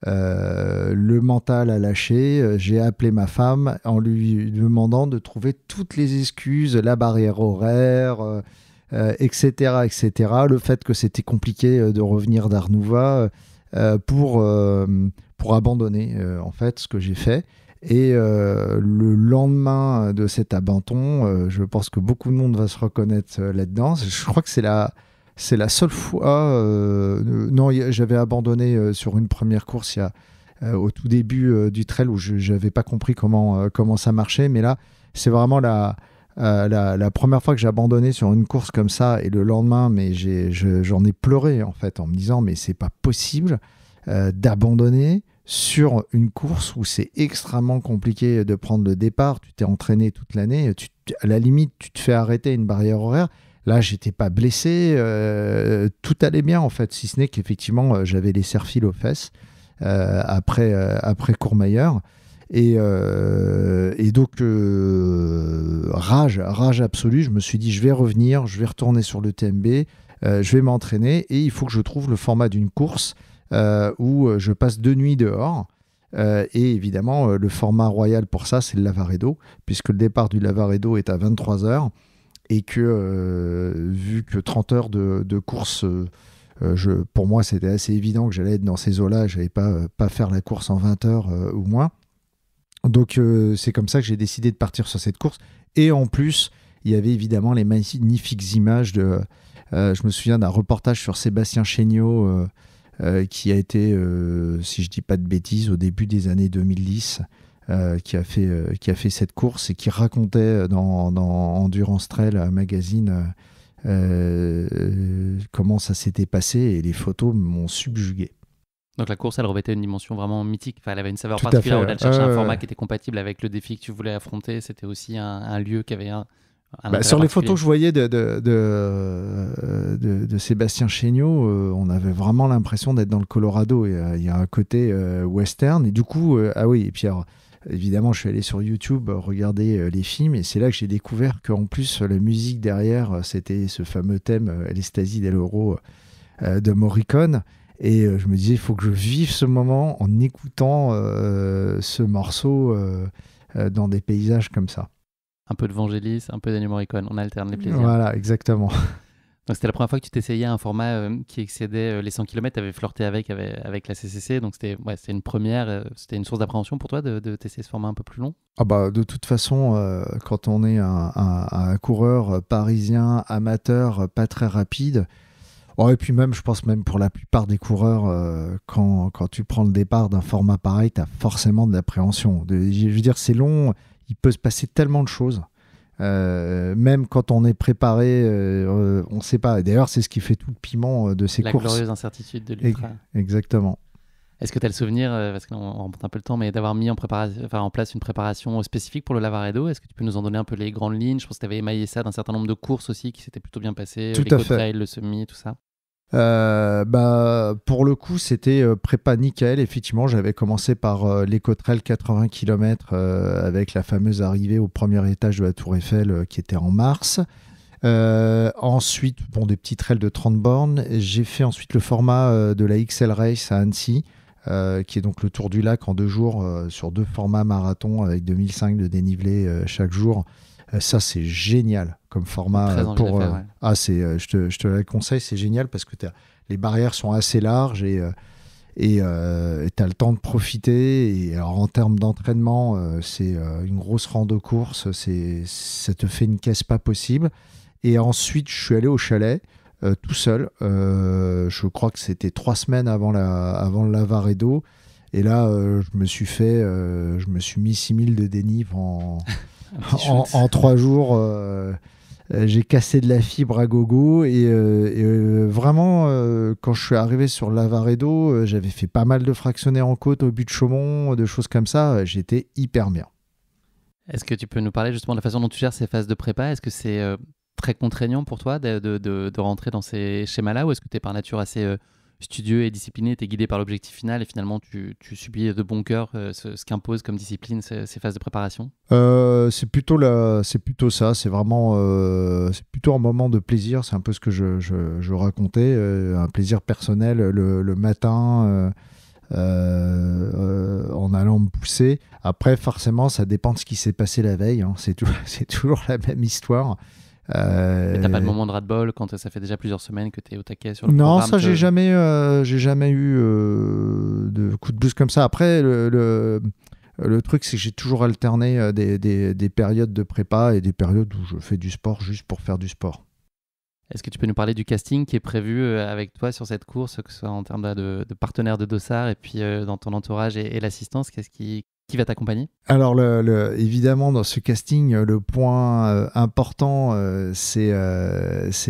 Le mental a lâché, j'ai appelé ma femme en lui demandant de trouver toutes les excuses, la barrière horaire, etc., etc. Le fait que c'était compliqué de revenir d'Arnouva pour abandonner en fait ce que j'ai fait. Et le lendemain de cet abandon, je pense que beaucoup de monde va se reconnaître là-dedans. Je crois que c'est la seule fois... non, j'avais abandonné sur une première course au tout début du trail où je n'avais pas compris comment ça marchait. Mais là, c'est vraiment la première fois que j'ai abandonné sur une course comme ça. Et le lendemain, j'en ai pleuré en fait en me disant mais c'est pas possible d'abandonner sur une course où c'est extrêmement compliqué de prendre le départ. Tu t'es entraîné toute l'année. À la limite, tu te fais arrêter à une barrière horaire. Là, j'étais pas blessé, tout allait bien en fait, si ce n'est qu'effectivement, j'avais les cerfils aux fesses après Courmayeur. Et donc, rage absolue, je me suis dit, je vais revenir, je vais retourner sur le TMB, je vais m'entraîner et il faut que je trouve le format d'une course où je passe 2 nuits dehors. Et évidemment, le format royal pour ça, c'est le Lavaredo, puisque le départ du Lavaredo est à 23h. Et que vu que 30 heures de course Pour moi, c'était assez évident que j'allais être dans ces eaux-là. Je n'allais pas faire la course en 20 heures ou moins. Donc, c'est comme ça que j'ai décidé de partir sur cette course. Et en plus, il y avait évidemment les magnifiques images de... je me souviens d'un reportage sur Sébastien Chéniaud qui a été, si je ne dis pas de bêtises, au début des années 2010, qui a fait cette course et qui racontait dans Endurance Trail Magazine comment ça s'était passé, et les photos m'ont subjugué. Donc la course, elle revêtait une dimension vraiment mythique. Enfin, elle avait une saveur Tout à particulière. fait, Au-delà de chercher un format qui était compatible avec le défi que tu voulais affronter, c'était aussi un lieu qui avait un sur les photos que je voyais de Sébastien Chéniaud, on avait vraiment l'impression d'être dans le Colorado. Il y a un côté western. Et du coup, ah oui, et puis alors, évidemment, je suis allé sur YouTube regarder les films, et c'est là que j'ai découvert qu'en plus, la musique derrière, c'était ce fameux thème L'Estasi del Oro de Morricone. Et je me disais, il faut que je vive ce moment en écoutant ce morceau dans des paysages comme ça. Un peu de Vangelis, un peu d'Ennio Morricone, on alterne les plaisirs. Voilà, exactement. Donc c'était la première fois que tu t'essayais à un format qui excédait les 100 km, tu avais flirté avec la CCC, donc c'était une première, c'était une source d'appréhension pour toi de tester ce format un peu plus long? De toute façon, quand on est un coureur parisien, amateur, pas très rapide, et puis même, je pense même pour la plupart des coureurs, quand tu prends le départ d'un format pareil, tu as forcément de l'appréhension. Je veux dire, c'est long, il peut se passer tellement de choses. Même quand on est préparé, on ne sait pas. D'ailleurs, c'est ce qui fait tout le piment de ces courses. La glorieuse incertitude de l'ultra. Exactement. Est-ce que tu as le souvenir, parce qu'on remonte un peu le temps, mais d'avoir mis en place une préparation spécifique pour le Lavaredo? Est-ce que tu peux nous en donner un peu les grandes lignes? Je pense que tu avais émaillé ça d'un certain nombre de courses aussi qui s'étaient plutôt bien passées. Tout les à fait. Trail, le semi, tout ça. Pour le coup, c'était prépa nickel. Effectivement, j'avais commencé par l'Ecotrail 80 km avec la fameuse arrivée au premier étage de la Tour Eiffel qui était en mars. Ensuite, des petits trails de 30 bornes. J'ai fait ensuite le format de la XL Race à Annecy, qui est donc le Tour du Lac en 2 jours sur 2 formats marathon avec 2005 de dénivelé chaque jour. Ça, c'est génial comme format. Je te le conseille, c'est génial parce que les barrières sont assez larges et tu as le temps de profiter. Et alors, en termes d'entraînement, c'est une grosse rando course. Ça te fait une caisse pas possible. Et ensuite, je suis allé au chalet tout seul. Je crois que c'était 3 semaines avant le Lavaredo. Et là, je me suis mis 6000 de dénive en 3 jours. J'ai cassé de la fibre à gogo et vraiment, quand je suis arrivé sur le Lavaredo, j'avais fait pas mal de fractionnés en côte au but de Chaumont, de choses comme ça. J'étais hyper bien. Est-ce que tu peux nous parler justement de la façon dont tu gères ces phases de prépa? Est-ce que c'est très contraignant pour toi de rentrer dans ces schémas-là, ou est-ce que tu es par nature assez studieux et discipliné, tu es guidé par l'objectif final et finalement tu subis de bon cœur ce qu'impose comme discipline ces phases de préparation? C'est plutôt ça, c'est vraiment c'est plutôt un moment de plaisir, c'est un peu ce que je racontais, un plaisir personnel le matin en allant me pousser. Après, forcément, ça dépend de ce qui s'est passé la veille, hein. C'est toujours la même histoire. Mais t'as pas de moment de ras-de-bol quand ça fait déjà plusieurs semaines que tu es au taquet sur le programme? Non, ça j'ai jamais eu de coup de boost comme ça. Après, le truc, c'est que j'ai toujours alterné des périodes de prépa et des périodes où je fais du sport juste pour faire du sport. Est-ce que tu peux nous parler du casting qui est prévu avec toi sur cette course, que ce soit en termes de partenaires de dossard et puis dans ton entourage et l'assistance? Qui va t'accompagner? Alors, évidemment, dans ce casting, le point important, c'est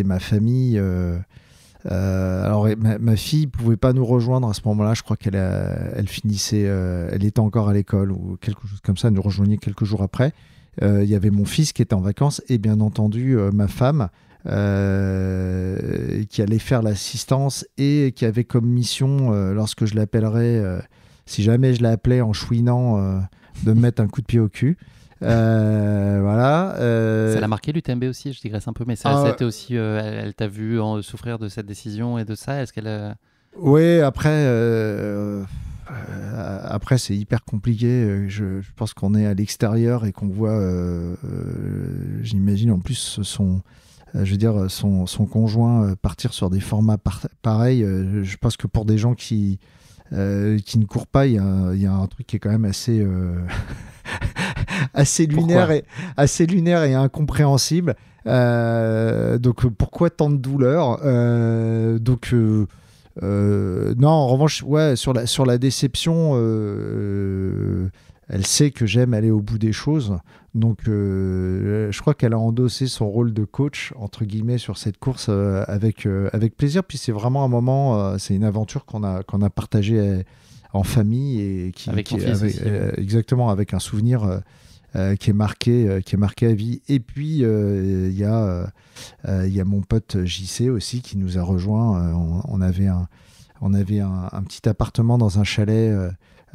ma famille. Alors, ma fille ne pouvait pas nous rejoindre à ce moment-là. Je crois elle finissait, elle était encore à l'école ou quelque chose comme ça. Elle nous rejoignait quelques jours après. Il y avait mon fils qui était en vacances et bien entendu ma femme qui allait faire l'assistance et qui avait comme mission, lorsque je l'appellerai... si jamais je l'appelais en chouinant, de me mettre un coup de pied au cul. Voilà. Ça l'a marqué l'UTMB aussi, je digresse un peu, mais ça a été aussi, elle t'a vu souffrir de cette décision et de ça. Est-ce qu'elle... Oui, après c'est hyper compliqué. Je pense qu'on est à l'extérieur et qu'on voit, j'imagine en plus je veux dire, son conjoint partir sur des formats pareils. Je pense que pour des gens qui ne courent pas, il y a un truc qui est quand même assez, assez lunaire et incompréhensible. Donc pourquoi tant de douleur? Non, en revanche, ouais, sur la déception, elle sait que j'aime aller au bout des choses. Donc, je crois qu'elle a endossé son rôle de coach, entre guillemets, sur cette course avec plaisir. Puis c'est vraiment un moment, c'est une aventure qu'on a partagée en famille et avec ton fils aussi, ouais. Exactement, avec un souvenir qui est marqué à vie. Et puis, il y a mon pote JC aussi qui nous a rejoint. On avait un petit appartement dans un chalet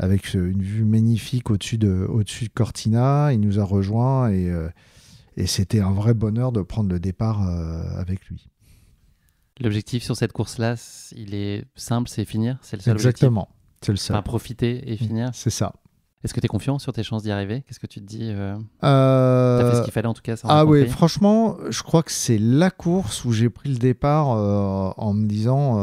avec une vue magnifique au-dessus de Cortina. Il nous a rejoints et c'était un vrai bonheur de prendre le départ avec lui. L'objectif sur cette course-là, il est simple, c'est finir. C'est le seul Exactement, objectif. C'est le seul. Enfin, profiter et finir. C'est ça. Est-ce que tu es confiant sur tes chances d'y arriver? Qu'est-ce que tu te dis T'as fait ce qu'il fallait en tout cas. Oui, franchement, je crois que c'est la course où j'ai pris le départ en me disant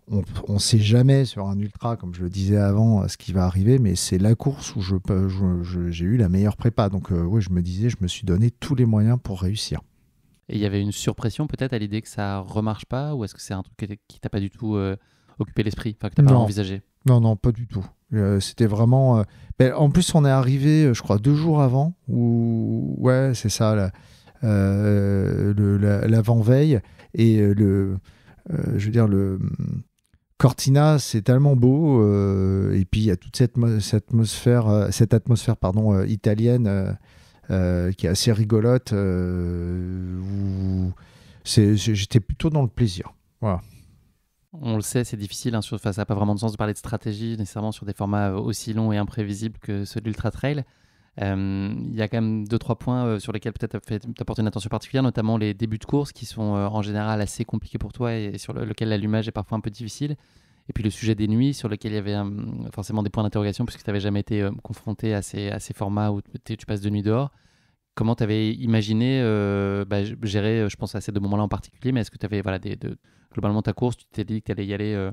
on ne sait jamais sur un ultra, comme je le disais avant, ce qui va arriver, mais c'est la course où j'ai eu la meilleure prépa. Donc oui, je me suis donné tous les moyens pour réussir. Et il y avait une surpression peut-être à l'idée que ça remarche pas, ou est-ce que c'est un truc qui t'a pas du tout occupé l'esprit, enfin que t'as pas envisagé? Non, pas du tout. C'était vraiment... en plus, on est arrivé, je crois, 2 jours avant, ouais, c'est ça, l'avant-veille. Et je veux dire, Cortina, c'est tellement beau. Et puis, il y a toute cette atmosphère italienne qui est assez rigolote. J'étais plutôt dans le plaisir. Voilà. On le sait, c'est difficile, ça n'a pas vraiment de sens de parler de stratégie nécessairement sur des formats aussi longs et imprévisibles que ceux de l'Ultra Trail. Il y a quand même 2-3 points sur lesquels peut-être tu apportes une attention particulière, notamment les débuts de course qui sont en général assez compliqués pour toi et sur lequel l'allumage est parfois un peu difficile. Et puis le sujet des nuits sur lequel il y avait forcément des points d'interrogation puisque tu n'avais jamais été confronté à ces formats où tu passes de nuit dehors. Comment tu avais imaginé gérer, je pense à ces 2 moments-là en particulier, mais est-ce que tu avais globalement ta course, tu t'es dit que tu allais y aller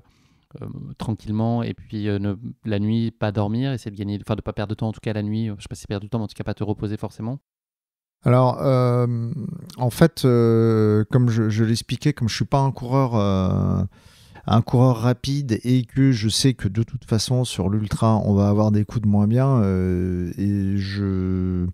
tranquillement et puis la nuit, pas dormir, essayer de gagner, enfin de ne pas perdre de temps en tout cas la nuit, je ne sais pas si perdre du temps, mais en tout cas pas te reposer forcément? Alors, en fait, comme je l'expliquais, comme je ne suis pas un coureur rapide et que je sais que de toute façon sur l'ultra, on va avoir des coups de moins bien et je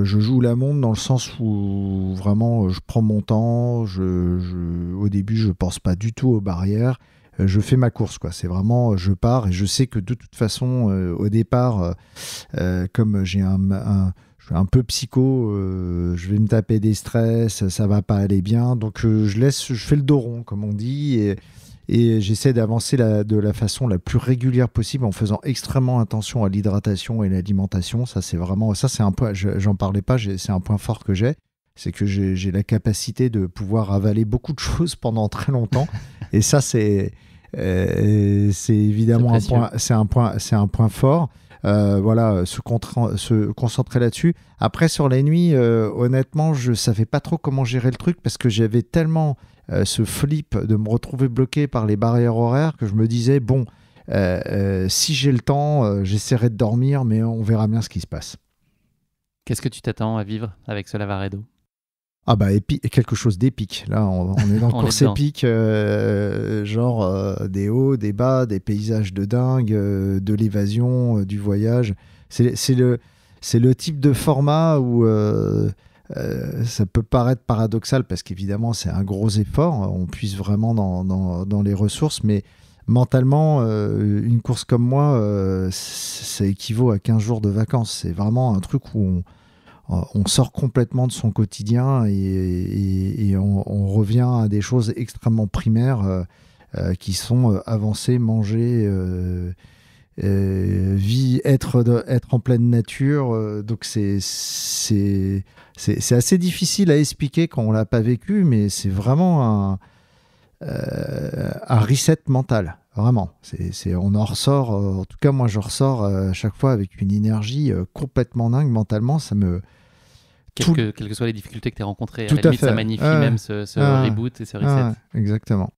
joue la montre dans le sens où vraiment je prends mon temps, au début je pense pas du tout aux barrières, je fais ma course, quoi. C'est vraiment, je pars et je sais que de toute façon au départ, comme je suis un peu psycho, je vais me taper des stress, ça va pas aller bien, donc je fais le dos rond comme on dit et j'essaie d'avancer de la façon la plus régulière possible en faisant extrêmement attention à l'hydratation et l'alimentation. Ça, c'est un point, j'en parlais pas, c'est un point fort que j'ai. C'est que j'ai la capacité de pouvoir avaler beaucoup de choses pendant très longtemps. Et ça, c'est évidemment un point fort. Voilà, se concentrer là-dessus. Après, sur les nuits, honnêtement, je savais pas trop comment gérer le truc parce que j'avais tellement ce flip de me retrouver bloqué par les barrières horaires que je me disais, bon, si j'ai le temps, j'essaierai de dormir, mais on verra bien ce qui se passe. Qu'est-ce que tu t'attends à vivre avec ce Lavaredo? Ah bah quelque chose d'épique. Là, on est dans course épique, genre des hauts, des bas, des paysages de dingue, de l'évasion, du voyage. C'est le type de format où ça peut paraître paradoxal parce qu'évidemment c'est un gros effort. On puise vraiment dans les ressources, mais mentalement, une course comme moi, ça équivaut à 15 jours de vacances. C'est vraiment un truc où on sort complètement de son quotidien et on revient à des choses extrêmement primaires qui sont avancer, manger, être en pleine nature. Donc c'est assez difficile à expliquer quand on l'a pas vécu, mais c'est vraiment un reset mental. Vraiment, on en ressort, en tout cas moi je ressors à chaque fois avec une énergie complètement dingue mentalement, quelles que soient les difficultés que tu as rencontrées. Tout à la limite, fait. ça magnifie même ce reboot et ce reset. Exactement.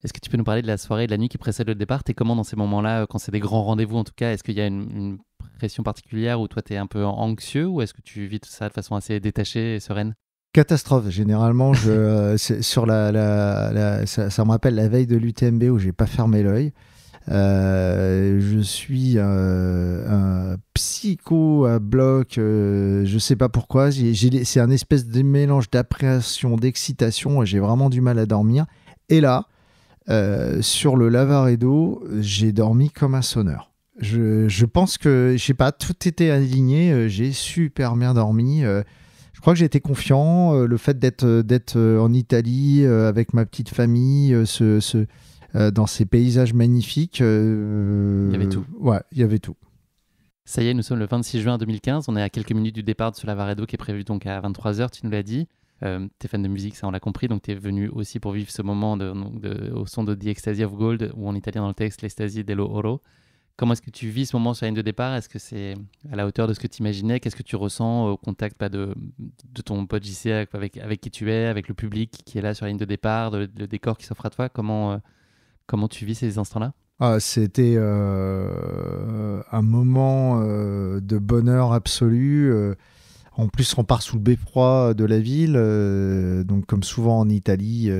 Est-ce que tu peux nous parler de la soirée, de la nuit qui précède le départ? T'es comment dans ces moments-là, quand c'est des grands rendez-vous en tout cas? Est-ce qu'il y a une pression particulière où toi t'es un peu anxieux, ou est-ce que tu vis tout ça de façon assez détachée et sereine? Catastrophe. Généralement, c'est sur ça me rappelle la veille de l'UTMB où j'ai pas fermé l'œil. Je suis un psycho à bloc, je sais pas pourquoi. C'est un espèce de mélange d'appréhension, d'excitation. J'ai vraiment du mal à dormir. Et là, sur le Lavaredo, j'ai dormi comme un sonneur. Je pense que, je sais pas, tout était aligné. J'ai super bien dormi. Je crois que j'ai été confiant. Le fait d'être en Italie avec ma petite famille, dans ces paysages magnifiques. Il y avait tout. Ouais, il y avait tout. Ça y est, nous sommes le 26 juin 2015. On est à quelques minutes du départ de ce Lavaredo qui est prévu donc à 23h, tu nous l'as dit. T'es fan de musique, ça on l'a compris, donc t'es venu aussi pour vivre ce moment au son de The Ecstasy of Gold, ou en italien dans le texte, l'Ecstasy dello Oro. Comment est-ce que tu vis ce moment sur la ligne de départ? Est-ce que c'est à la hauteur de ce que tu imaginais? Qu'est-ce que tu ressens au contact de ton pote JC avec qui tu es, avec le public qui est là sur la ligne de départ, le décor qui s'offre à toi? Comment tu vis ces instants-là? C'était un moment de bonheur absolu. En plus, on part sous le beffroi de la ville. Donc, comme souvent en Italie,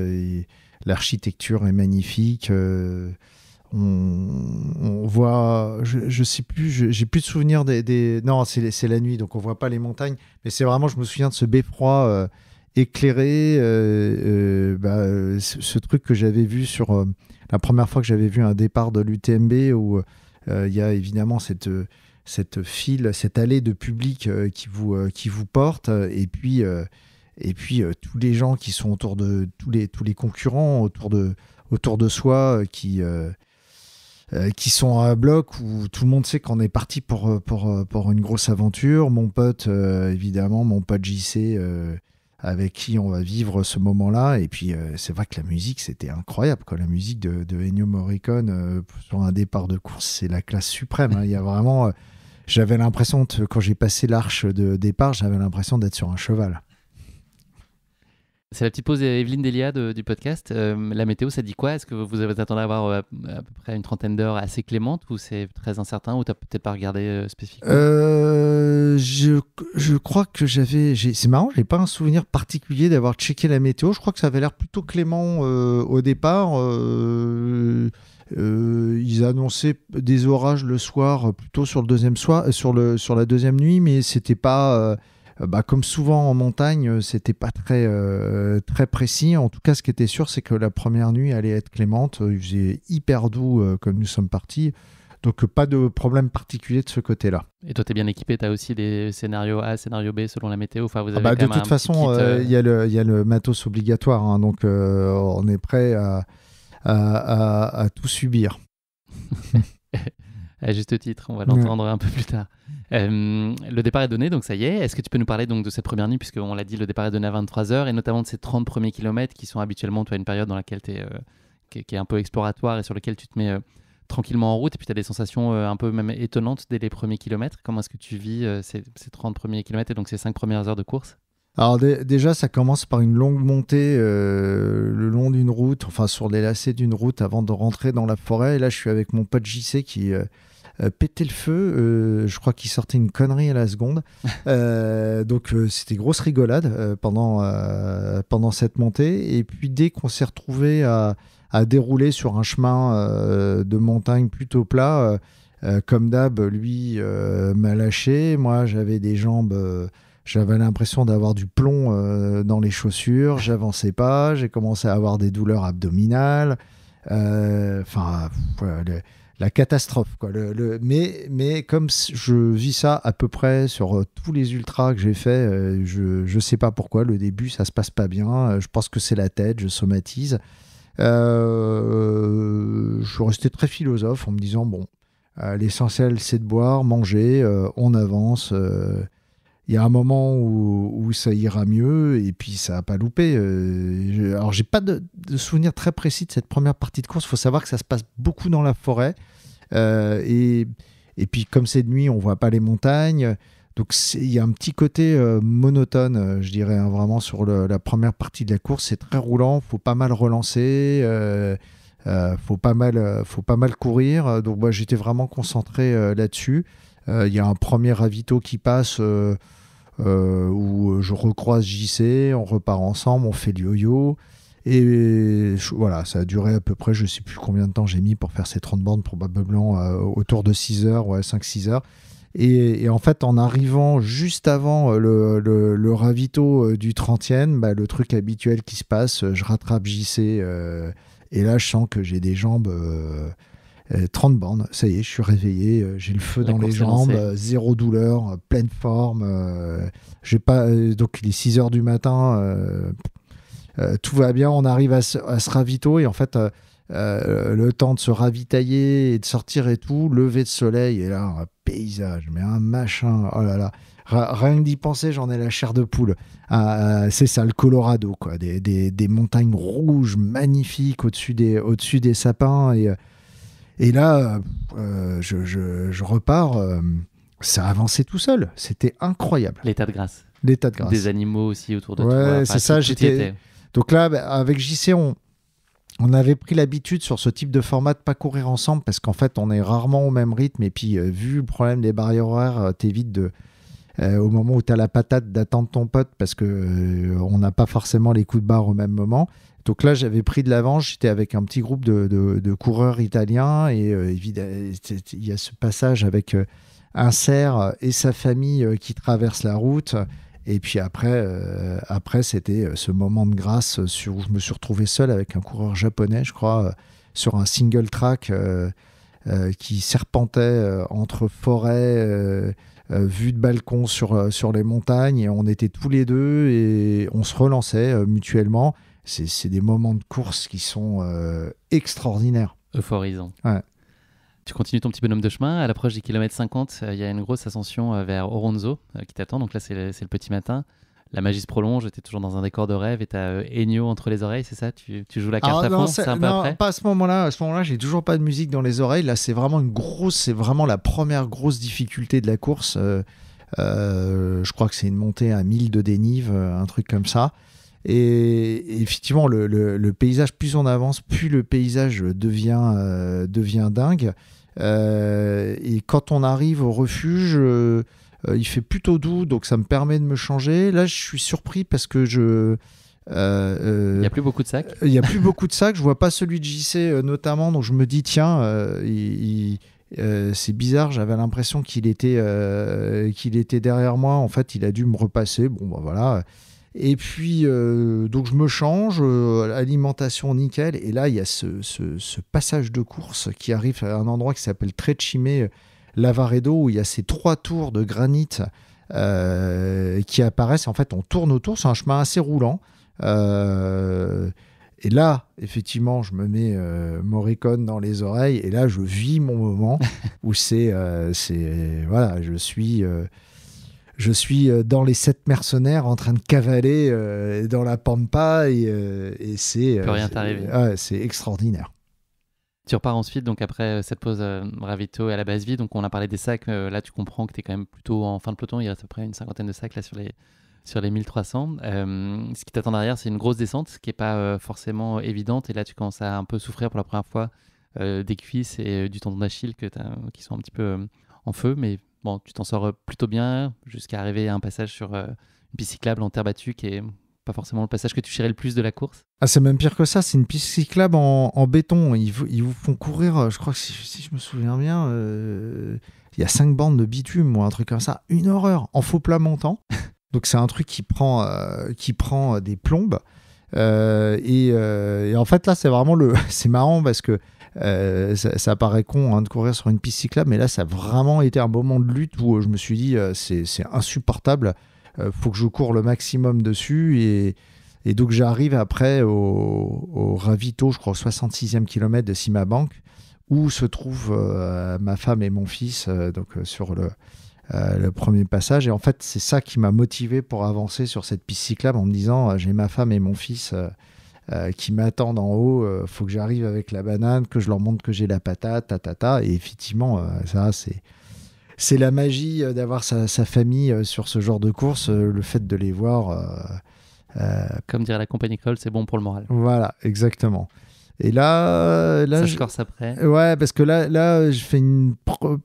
l'architecture est magnifique. On voit, je sais plus, j'ai plus de souvenirs Non, c'est la nuit, donc on voit pas les montagnes. Mais c'est vraiment, je me souviens de ce beffroi éclairé. Ce truc que j'avais vu sur la première fois que j'avais vu un départ de l'UTMB où il y a évidemment cette file, cette allée de public qui vous porte, et puis tous les gens qui sont autour de tous les concurrents autour de soi qui sont à bloc, où tout le monde sait qu'on est parti pour une grosse aventure. Mon pote, évidemment, mon pote JC, avec qui on va vivre ce moment-là. Et puis, c'est vrai que la musique, c'était incroyable, quoi. La musique de Ennio Morricone sur un départ de course, c'est la classe suprême, hein. Il y a vraiment... j'avais l'impression, quand j'ai passé l'arche de départ, j'avais l'impression d'être sur un cheval. C'est la petite pause Evelyne Delia du podcast. La météo, ça dit quoi? Est-ce que vous avez attendez à avoir à peu près une trentaine d'heures assez clémentes, ou c'est très incertain, ou tu n'as peut-être pas regardé spécifiquement? Je crois que c'est marrant, je n'ai pas un souvenir particulier d'avoir checké la météo. Je crois que ça avait l'air plutôt clément au départ. Ils annonçaient des orages le soir, plutôt sur le deuxième soir, sur la deuxième nuit, mais c'était pas... comme souvent en montagne, c'était pas très précis. En tout cas, ce qui était sûr, c'est que la première nuit allait être clémente. Il faisait hyper doux comme nous sommes partis. Donc, pas de problème particulier de ce côté-là. Et toi, tu es bien équipé? Tu as aussi des scénarios A, scénario B selon la météo? Enfin, vous avez de toute façon, il y a le matos obligatoire. Hein, donc, on est prêt à tout subir. À juste titre, on va l'entendre un peu plus tard. Le départ est donné, donc ça y est. Est-ce que tu peux nous parler donc de cette première nuit, puisqu'on l'a dit, le départ est donné à 23h, et notamment de ces 30 premiers kilomètres qui sont habituellement une période dans laquelle qui est un peu exploratoire et sur laquelle tu te mets tranquillement en route, et puis tu as des sensations un peu même étonnantes dès les premiers kilomètres. Comment est-ce que tu vis ces 30 premiers kilomètres et donc ces 5 premières heures de course? Alors déjà, ça commence par une longue montée le long d'une route, enfin sur les lacets d'une route avant de rentrer dans la forêt. Et là, je suis avec mon pote JC qui pétait le feu. Je crois qu'il sortait une connerie à la seconde. Donc, c'était grosse rigolade pendant cette montée. Et puis, dès qu'on s'est retrouvé à dérouler sur un chemin de montagne plutôt plat, comme d'hab, lui m'a lâché. Moi, j'avais des jambes... J'avais l'impression d'avoir du plomb dans les chaussures, j'avançais pas, j'ai commencé à avoir des douleurs abdominales, la catastrophe, quoi. Mais comme je vis ça à peu près sur tous les ultras que j'ai fait, je sais pas pourquoi, le début ça se passe pas bien, je pense que c'est la tête, je somatise. Je suis resté très philosophe en me disant, bon, l'essentiel c'est de boire, manger, on avance... Il y a un moment où ça ira mieux, et puis ça n'a pas loupé. Alors, j'ai pas de souvenir très précis de cette première partie de course. Il faut savoir que ça se passe beaucoup dans la forêt. Et puis, comme c'est de nuit, on ne voit pas les montagnes. Donc il y a un petit côté monotone, je dirais, hein, vraiment sur la première partie de la course. C'est très roulant, faut pas mal relancer, faut pas mal courir. Donc moi, j'étais vraiment concentré là-dessus. Il y a un premier ravito qui passe où je recroise JC, on repart ensemble, on fait le yo-yo. Et voilà, ça a duré à peu près, je ne sais plus combien de temps j'ai mis pour faire ces 30 bornes, probablement autour de 6 heures, 5-6 heures. Et en fait, en arrivant juste avant le ravito du 30e, bah, le truc habituel qui se passe, je rattrape JC et là, je sens que j'ai des jambes 30 bornes. Ça y est, je suis réveillé, j'ai le feu dans les jambes, zéro douleur, pleine forme. J'ai pas, donc, il est 6 heures du matin, tout va bien, on arrive à ce ravito et en fait... le temps de se ravitailler et de sortir et tout, lever de soleil, et là, un paysage, mais un machin, oh là là. Rien que d'y penser, j'en ai la chair de poule. C'est ça, le Colorado, quoi. Des montagnes rouges magnifiques au-dessus des sapins. Et là, je repars. Ça avançait tout seul. C'était incroyable. L'état de grâce. L'état de grâce. Des animaux aussi autour de toi. Enfin, c'est ça. Donc là, avec JC, on avait pris l'habitude sur ce type de format de pas courir ensemble parce qu'en fait, on est rarement au même rythme. Et puis, vu le problème des barrières horaires, t'évites au moment où tu as la patate d'attendre ton pote parce qu'on n'a pas forcément les coups de barre au même moment. Donc là, j'avais pris de l'avance. J'étais avec un petit groupe de coureurs italiens. Et il y a ce passage avec un cerf et sa famille qui traversent la route. Et puis après c'était ce moment de grâce où je me suis retrouvé seul avec un coureur japonais, je crois, sur un single track qui serpentait entre forêts, vue de balcon sur les montagnes. Et on était tous les deux et on se relançait mutuellement. C'est des moments de course qui sont extraordinaires. Euphorisants. Ouais. Tu continues ton petit bonhomme de chemin. À l'approche des kilomètres 50, il y a une grosse ascension vers Oronzo qui t'attend. Donc là, c'est le petit matin. La magie se prolonge. Tu es toujours dans un décor de rêve et tu as Ennio entre les oreilles, c'est ça? Tu joues la carte à fond? C'est un peu après? Pas à ce moment-là. À ce moment-là, j'ai toujours pas de musique dans les oreilles. Là, c'est vraiment la première grosse difficulté de la course. Je crois que c'est une montée à 1000 de dénive, un truc comme ça. Et effectivement, le paysage, plus on avance, plus le paysage devient dingue. Et quand on arrive au refuge, il fait plutôt doux, donc ça me permet de me changer. Là, je suis surpris parce que il n'y a plus beaucoup de sacs. Il n'y a plus beaucoup de sacs. Je vois pas celui de JC notamment, donc je me dis tiens, c'est bizarre. J'avais l'impression qu'il était derrière moi. En fait, il a dû me repasser. Bon, bah voilà. Et puis, donc je me change, alimentation nickel. Et là, il y a ce passage de course qui arrive à un endroit qui s'appelle Trecime Lavaredo, où il y a ces 3 tours de granit qui apparaissent. En fait, on tourne autour. C'est un chemin assez roulant. Et là, effectivement, je me mets Morricone dans les oreilles. Et là, je vis mon moment où voilà, je suis dans les 7 mercenaires en train de cavaler dans la pampa et c'est... peut rien t'arriver. C'est extraordinaire. Tu repars ensuite, donc après cette pause ravito et à la base vie, donc on a parlé des sacs, là tu comprends que tu es quand même plutôt en fin de peloton, il reste à peu près une 50aine de sacs là sur les 1300. Ce qui t'attend derrière, c'est une grosse descente qui n'est pas forcément évidente et là tu commences à un peu souffrir pour la première fois des cuisses et du tendon d'Achille qui sont un petit peu en feu, mais bon, tu t'en sors plutôt bien jusqu'à arriver à un passage sur une piste cyclable en terre battue qui est pas forcément le passage que tu chérais le plus de la course. Ah, c'est même pire que ça, c'est une piste cyclable en béton. Ils vous font courir, je crois que si je me souviens bien, il y a 5 bandes de bitume ou un truc comme ça. Une horreur, en faux plat montant. Donc c'est un truc qui prend des plombes. Et en fait là, c'est vraiment c'est marrant parce que ça paraît con de courir sur une piste cyclable, mais là ça a vraiment été un moment de lutte où je me suis dit c'est insupportable, faut que je cours le maximum dessus et donc j'arrive après au ravito, je crois au 66e kilomètre de Simabank où se trouvent ma femme et mon fils sur le premier passage. Et en fait c'est ça qui m'a motivé pour avancer sur cette piste cyclable en me disant j'ai ma femme et mon fils qui m'attendent en haut, faut que j'arrive avec la banane, que je leur montre que j'ai la patate, et effectivement, ça c'est la magie d'avoir sa famille sur ce genre de course, le fait de les voir. Comme dirait la compagnie Cole, c'est bon pour le moral. Voilà, exactement. Et là ça se corse après. Ouais, parce que là je fais une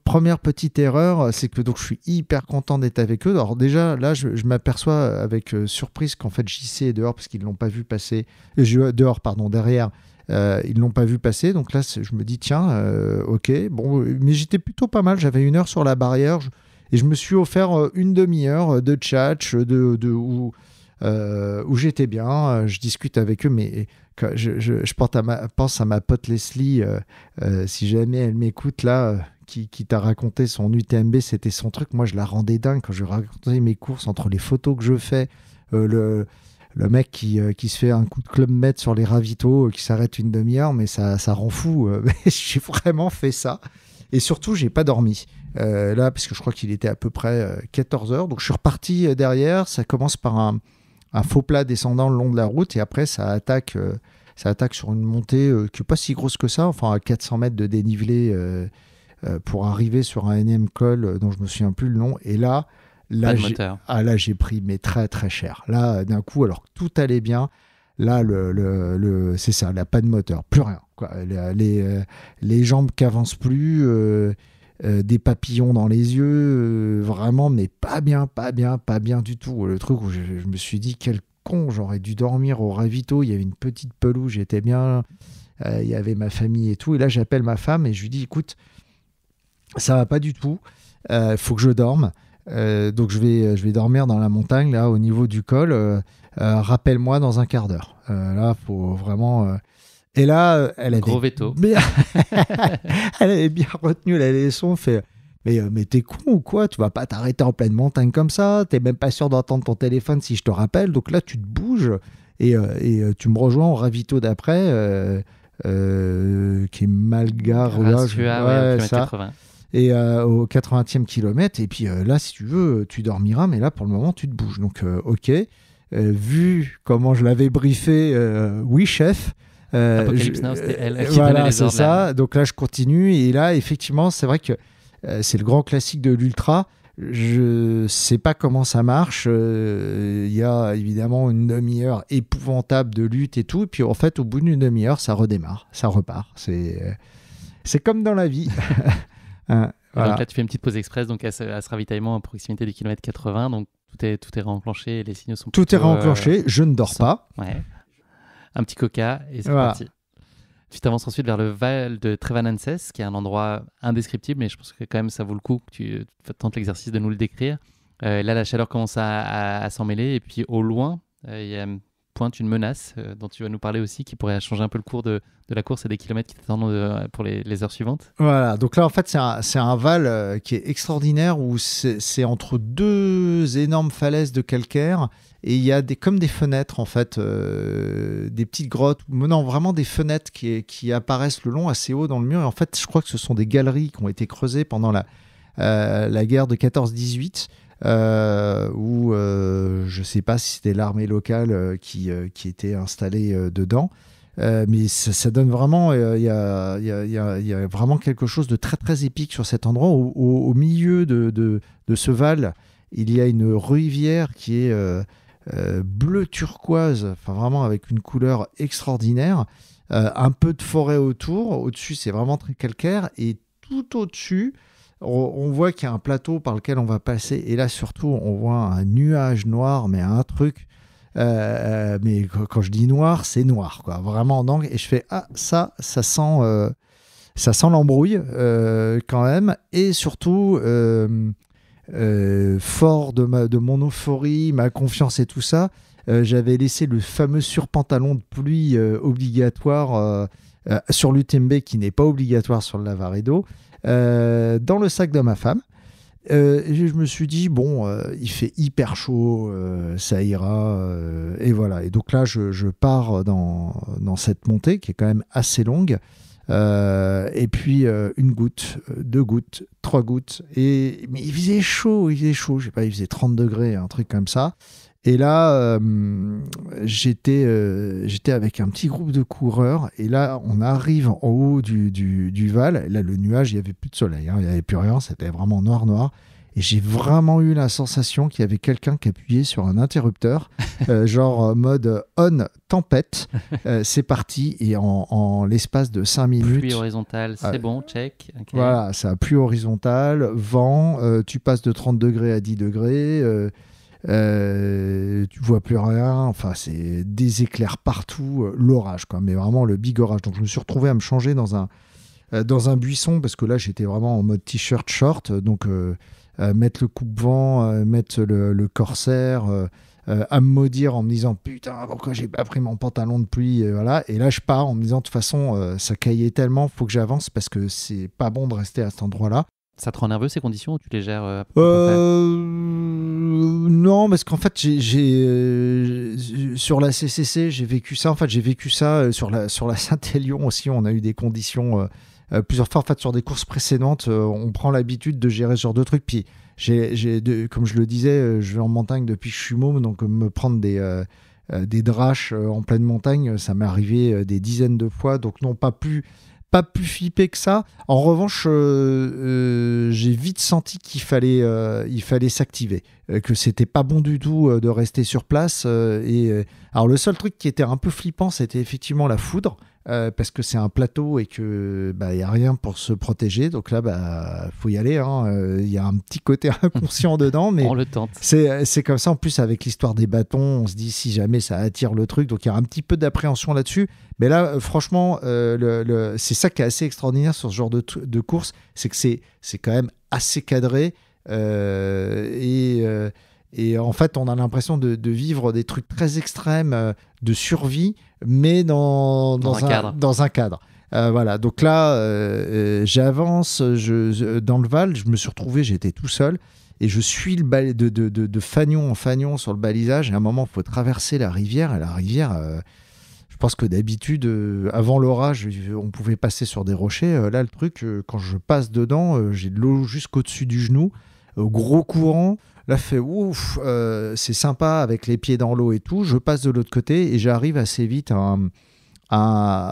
première petite erreur, c'est que donc je suis hyper content d'être avec eux. Alors déjà, là, je m'aperçois avec surprise qu'en fait JC est dehors parce qu'ils l'ont pas vu passer. Dehors, pardon, derrière. Ils l'ont pas vu passer. Donc là, je me dis tiens, ok, bon, mais j'étais plutôt pas mal. J'avais 1 heure sur la barrière et je me suis offert une demi-heure de tchatch, où j'étais bien, je discute avec eux, mais je pense à ma pote Leslie, si jamais elle m'écoute là, qui t'a raconté son UTMB, c'était son truc. Moi, je la rendais dingue quand je racontais mes courses entre les photos que je fais, le mec qui se fait un coup de Club Med sur les ravitaux, qui s'arrête une demi-heure, mais ça rend fou. J'ai vraiment fait ça. Et surtout, j'ai pas dormi. Là, parce que je crois qu'il était à peu près 14 heures. Donc, je suis reparti derrière. Ça commence par un faux plat descendant le long de la route et après ça attaque sur une montée qui n'est pas si grosse que ça, enfin à 400 mètres de dénivelé pour arriver sur un énième col dont je me souviens plus le nom. Et là j'ai pris mais très très cher. Là d'un coup, alors que tout allait bien, là c'est ça, là, pas de moteur, plus rien, quoi. Les jambes qui avancent plus, des papillons dans les yeux, vraiment, mais pas bien du tout. Le truc où je me suis dit, quel con, j'aurais dû dormir au ravito. Il y avait une petite pelouse, j'étais bien. Il y avait ma famille et tout. Et là, j'appelle ma femme et je lui dis, écoute, ça va pas du tout. Faut que je dorme. Donc, je vais dormir dans la montagne, là, au niveau du col. Rappelle-moi dans un quart d'heure. Là, faut vraiment... Et là, elle avait gros veto. Elle avait bien retenu la leçon, fait mais t'es con ou quoi? Tu vas pas t'arrêter en pleine montagne comme ça, t'es même pas sûr d'entendre ton téléphone si je te rappelle, donc là tu te bouges et tu me rejoins au ravito d'après, qui est Malgar, ouais, ça. 80. Et au 80e kilomètre, et puis là si tu veux, tu dormiras, mais là pour le moment tu te bouges, donc ok. Vu comment je l'avais briefé, oui chef. Apocalypse Now, c'était elle qui voilà, donnait les c'est ordres. ça. Donc là, je continue. Et là, effectivement, c'est vrai que c'est le grand classique de l'ultra. Je sais pas comment ça marche. Il y a évidemment une demi-heure épouvantable de lutte et tout. Et puis en fait, au bout d'une demi-heure, ça redémarre, ça repart. C'est comme dans la vie. Voilà. Voilà. Donc là, tu fais une petite pause express donc à ce ravitaillement à proximité du kilomètre 80. Donc tout est réenclenché et les signaux sont Tout est réenclenché. Je ne dors pas. Ouais. Un petit coca et c'est Voilà. parti. Tu t'avances ensuite vers le Val de Trevanenses, qui est un endroit indescriptible, mais je pense que quand même ça vaut le coup que tu tentes l'exercice de nous le décrire. Là, la chaleur commence à s'en mêler, et puis au loin, il pointe une menace dont tu vas nous parler aussi, qui pourrait changer un peu le cours de la course et des kilomètres qui t'attendent pour les heures suivantes. Voilà, donc là en fait c'est un val qui est extraordinaire où c'est entre 2 énormes falaises de calcaire et il y a comme des fenêtres en fait, des petites grottes, non vraiment des fenêtres qui apparaissent le long assez haut dans le mur et en fait je crois que ce sont des galeries qui ont été creusées pendant la guerre de 14-18 où je ne sais pas si c'était l'armée locale qui était installée dedans. Mais ça donne vraiment, il y a vraiment quelque chose de très très épique sur cet endroit. Au milieu de ce val, il y a une rivière qui est bleu turquoise, enfin vraiment avec une couleur extraordinaire. Un peu de forêt autour. Au-dessus, c'est vraiment très calcaire. Et tout au-dessus, on voit qu'il y a un plateau par lequel on va passer. Et là, surtout, on voit un nuage noir, mais un truc. Mais quand je dis noir, c'est noir, quoi. Vraiment en angle. Et je fais ça sent l'embrouille quand même. Et surtout, fort de mon euphorie, ma confiance et tout ça, j'avais laissé le fameux surpantalon de pluie obligatoire sur l'UTMB qui n'est pas obligatoire sur le Lavaredo dans le sac de ma femme. Et je me suis dit, bon, il fait hyper chaud, ça ira, et voilà. Et donc là, je pars dans cette montée qui est quand même assez longue, et puis 1 goutte, 2 gouttes, 3 gouttes, mais il faisait chaud, je sais pas, il faisait 30 degrés, un truc comme ça. Et là, j'étais avec un petit groupe de coureurs. Et là, on arrive en haut du Val. Et là, le nuage, il n'y avait plus de soleil. Hein, il n'y avait plus rien. C'était vraiment noir, noir. Et j'ai vraiment eu la sensation qu'il y avait quelqu'un qui appuyait sur un interrupteur, genre mode on tempête. C'est parti. Et en l'espace de 5 minutes... Pluie horizontale, c'est bon, check. Okay. Voilà, ça a pluie horizontale, vent, tu passes de 30 degrés à 10 degrés, tu vois plus rien. Enfin, c'est des éclairs partout, l'orage, quoi. Mais vraiment le big orage. Donc, je me suis retrouvé à me changer dans un buisson parce que là, j'étais vraiment en mode t-shirt short. Donc, mettre le coupe-vent, mettre le corsaire, à me maudire en me disant putain, pourquoi j'ai pas pris mon pantalon de pluie, voilà. Et là, je pars en me disant de toute façon, ça caillait tellement, faut que j'avance parce que c'est pas bon de rester à cet endroit-là. Ça te rend nerveux ces conditions ou tu les gères Non, parce qu'en fait, sur la CCC, j'ai vécu ça. En fait, j'ai vécu ça sur la Saint-Élion aussi. On a eu des conditions plusieurs fois. En fait, sur des courses précédentes, on prend l'habitude de gérer ce genre de trucs. Puis, comme je le disais, je vais en montagne depuis que je suis môme, donc me prendre des draches en pleine montagne, ça m'est arrivé des dizaines de fois. Donc, non, pas plus flipper que ça. En revanche, j'ai vite senti qu'il fallait s'activer, que c'était pas bon du tout de rester sur place. Alors le seul truc qui était un peu flippant, c'était effectivement la foudre, parce que c'est un plateau et que y a rien pour se protéger. Donc là, faut y aller. Il y a un petit côté inconscient dedans, mais on le tente. C'est comme ça. En plus, avec l'histoire des bâtons, on se dit si jamais ça attire le truc. Donc il y a un petit peu d'appréhension là-dessus. Mais là, franchement, c'est ça qui est assez extraordinaire sur ce genre de course, c'est que c'est quand même assez cadré. Et en fait, on a l'impression de vivre des trucs très extrêmes de survie, mais dans un cadre. Voilà. Donc là, j'avance dans le Val. Je me suis retrouvé, j'étais tout seul. Et je suis de fanion en fanion sur le balisage. Et à un moment, il faut traverser la rivière. Et la rivière... je pense que d'habitude, avant l'orage, on pouvait passer sur des rochers. Là, le truc, quand je passe dedans, j'ai de l'eau jusqu'au-dessus du genou, gros courant. Là, fait ouf, c'est sympa avec les pieds dans l'eau et tout. Je passe de l'autre côté et j'arrive assez vite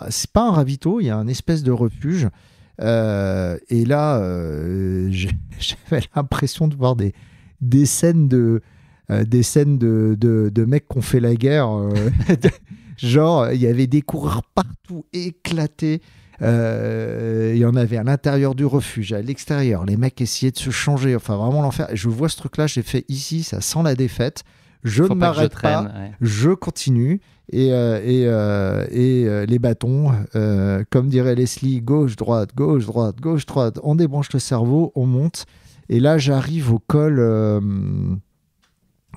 c'est pas un ravito, il y a une espèce de refuge. Et là, j'avais l'impression de voir des scènes de mecs qui ont fait la guerre. Genre, il y avait des coureurs partout éclatés. Il y en avait à l'intérieur du refuge, à l'extérieur. Les mecs essayaient de se changer. Enfin, vraiment l'enfer. Et je vois ce truc-là, j'ai fait ici, ça sent la défaite. Je ne m'arrête pas. Ouais. Je continue. Et les bâtons, comme dirait Leslie, gauche, droite, gauche, droite, gauche, droite. On débranche le cerveau, on monte. Et là, j'arrive au col...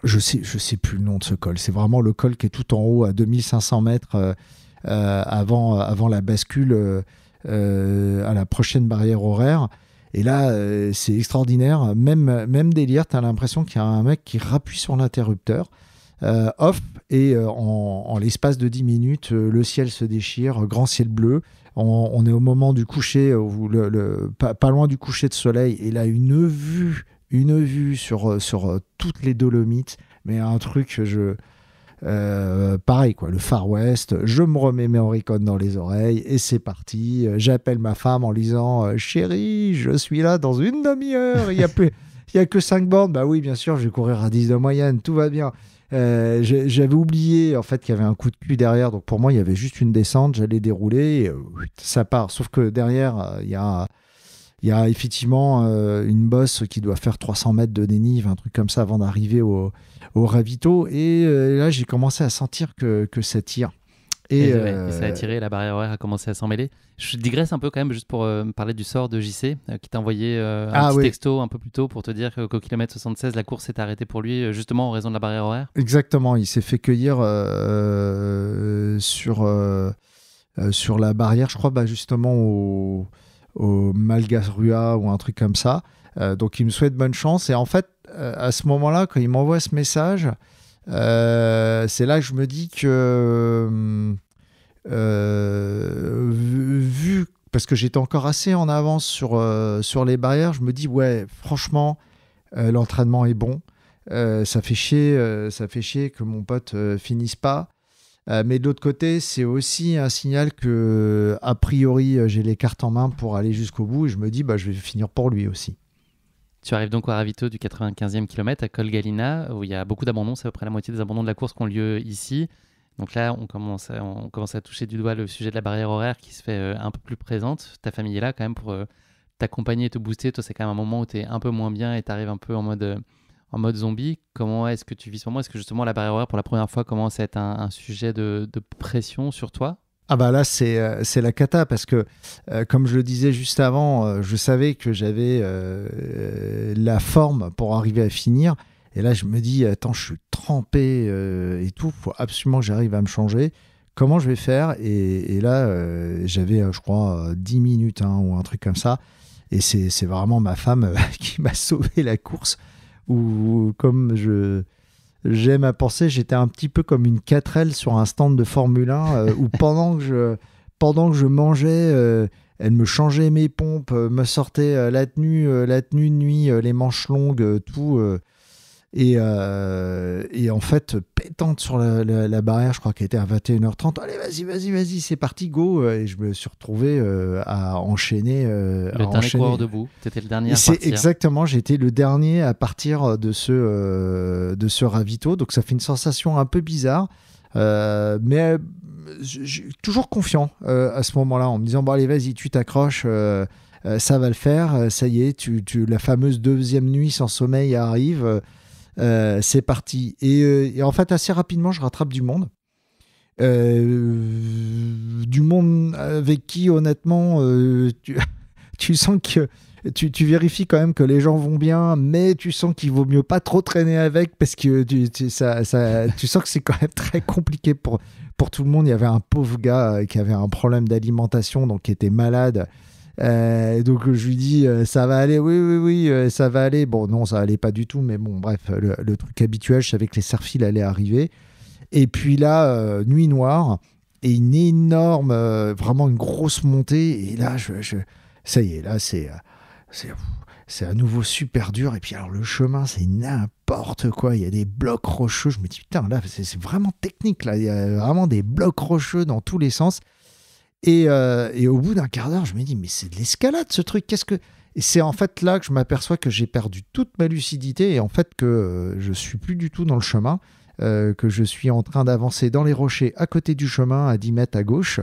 Je sais plus le nom de ce col. C'est vraiment le col qui est tout en haut à 2500 mètres avant la bascule à la prochaine barrière horaire. Et là, c'est extraordinaire. Même délire, tu as l'impression qu'il y a un mec qui rappuie sur l'interrupteur. Off, et en l'espace de 10 minutes, le ciel se déchire, grand ciel bleu. On est au moment du coucher, pas loin du coucher de soleil. Et là, une vue sur toutes les Dolomites, mais un truc, pareil, quoi, le Far West. Je me remets mes Oricon dans les oreilles et c'est parti. J'appelle ma femme en disant chérie, je suis là dans une demi-heure, il y a que 5 bornes. Bah oui, bien sûr, je vais courir à 10 de moyenne, tout va bien. J'avais oublié en fait qu'il y avait un coup de cul derrière, donc pour moi il y avait juste une descente, j'allais dérouler et ça part. Sauf que derrière il y a effectivement une bosse qui doit faire 300 mètres de dénive, un truc comme ça avant d'arriver au ravito. Et là, j'ai commencé à sentir que ça tire. Et ça a tiré, la barrière horaire a commencé à s'en mêler. Je digresse un peu quand même, juste pour parler du sort de JC, qui t'a envoyé un petit texto un peu plus tôt pour te dire qu'au kilomètre 76, la course s'est arrêtée pour lui, justement en raison de la barrière horaire. Exactement, il s'est fait cueillir sur la barrière, je crois, justement au Malgarua ou un truc comme ça. Donc il me souhaite bonne chance. Et en fait, à ce moment-là, quand il m'envoie ce message, c'est là que je me dis que vu parce que j'étais encore assez en avance sur les barrières, je me dis ouais, franchement, l'entraînement est bon. Ça fait chier que mon pote finisse pas. Mais de l'autre côté, c'est aussi un signal que, a priori, j'ai les cartes en main pour aller jusqu'au bout. Et je me dis, je vais finir pour lui aussi. Tu arrives donc au ravito du 95e kilomètre à Col Gallina, où il y a beaucoup d'abandons. C'est à peu près la moitié des abandons de la course qui ont lieu ici. Donc là, on commence à toucher du doigt le sujet de la barrière horaire qui se fait un peu plus présente. Ta famille est là quand même pour t'accompagner et te booster. Toi, c'est quand même un moment où tu es un peu moins bien et tu arrives un peu en mode zombie. Comment est-ce que tu vis ce moment? Est-ce que justement la barrière horaire, pour la première fois, commence à être un sujet de pression sur toi? Ah là, c'est la cata parce que, comme je le disais juste avant, je savais que j'avais la forme pour arriver à finir. Et là, je me dis, attends, je suis trempé et tout, il faut absolument que j'arrive à me changer. Comment je vais faire? Et là, j'avais, je crois, 10 minutes ou un truc comme ça. Et c'est vraiment ma femme qui m'a sauvé la course. Ou comme j'aime à penser, j'étais un petit peu comme une 4L sur un stand de Formule 1 où pendant que je mangeais, elle me changeait mes pompes, me sortait la tenue de nuit, les manches longues, tout. Et en fait, pétante sur la barrière, je crois qu'elle était à 21h30. Allez, vas-y, c'est parti, go. Et je me suis retrouvé à enchaîner. Le dernier coureur debout, tu étais le dernier à c'est partir. Exactement, j'ai été le dernier à partir de ce ravito. Donc ça fait une sensation un peu bizarre. Mais j'ai toujours confiant à ce moment-là, en me disant, bon allez, vas-y, tu t'accroches. Ça va le faire. Ça y est, la fameuse deuxième nuit sans sommeil arrive. C'est parti. Et en fait, assez rapidement, je rattrape du monde. Du monde avec qui, honnêtement, tu sens que tu vérifies quand même que les gens vont bien, mais tu sens qu'il vaut mieux pas trop traîner avec parce que tu sens que c'est quand même très compliqué pour tout le monde. Il y avait un pauvre gars qui avait un problème d'alimentation, donc qui était malade. Donc je lui dis ça va aller, oui, ça va aller. Bon, non, ça allait pas du tout, mais bon, bref, le truc habituel, je savais que les serre-files allaient arriver. Et puis là, nuit noire et une énorme, vraiment une grosse montée. Et là, ça y est, là, c'est à nouveau super dur. Et puis alors le chemin, c'est n'importe quoi. Il y a des blocs rocheux. Je me dis putain, là, c'est vraiment technique. Là, il y a vraiment des blocs rocheux dans tous les sens. Et au bout d'un quart d'heure, je me dis, mais c'est de l'escalade ce truc. Et c'est en fait là que je m'aperçois que j'ai perdu toute ma lucidité et en fait que je suis plus du tout dans le chemin, que je suis en train d'avancer dans les rochers à côté du chemin, à 10 mètres à gauche.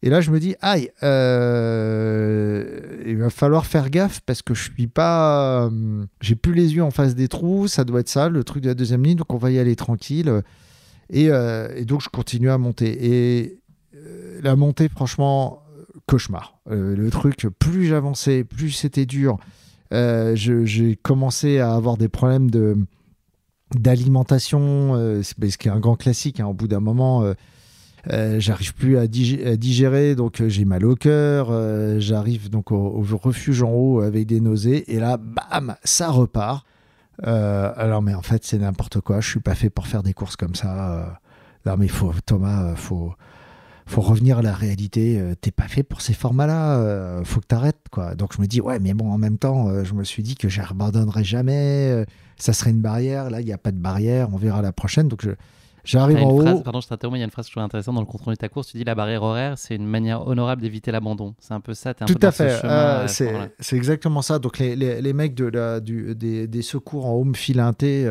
Et là, je me dis, aïe, il va falloir faire gaffe parce que je suis pas, j'ai plus les yeux en face des trous. Ça doit être ça, le truc de la deuxième ligne. Donc on va y aller tranquille. Et donc je continue à monter. Et la montée, franchement, cauchemar. Le truc, plus j'avançais, plus c'était dur. J'ai commencé à avoir des problèmes d'alimentation, ce qui est un grand classique. Au bout d'un moment, j'arrive plus à digérer, donc j'ai mal au cœur. J'arrive donc au refuge en haut avec des nausées. Et là, bam, ça repart. Alors, mais en fait, c'est n'importe quoi. Je suis pas fait pour faire des courses comme ça. Non, mais Thomas, faut revenir à la réalité. T'es pas fait pour ces formats-là. Faut que t'arrêtes, quoi. Donc je me dis, ouais, mais bon, en même temps, je me suis dit que j'abandonnerai jamais. Ça serait une barrière. Là, il n'y a pas de barrière. On verra la prochaine. Donc j'arrive en haut. Pardon, je t'interromps. Il y a une phrase que je trouve intéressante dans le compte rendu de ta course. Tu dis la barrière horaire, c'est une manière honorable d'éviter l'abandon. C'est un peu ça. T'es un Tout peu dans à fait. ce chemin, C'est exactement ça. Donc les mecs des secours en haut me filent un thé.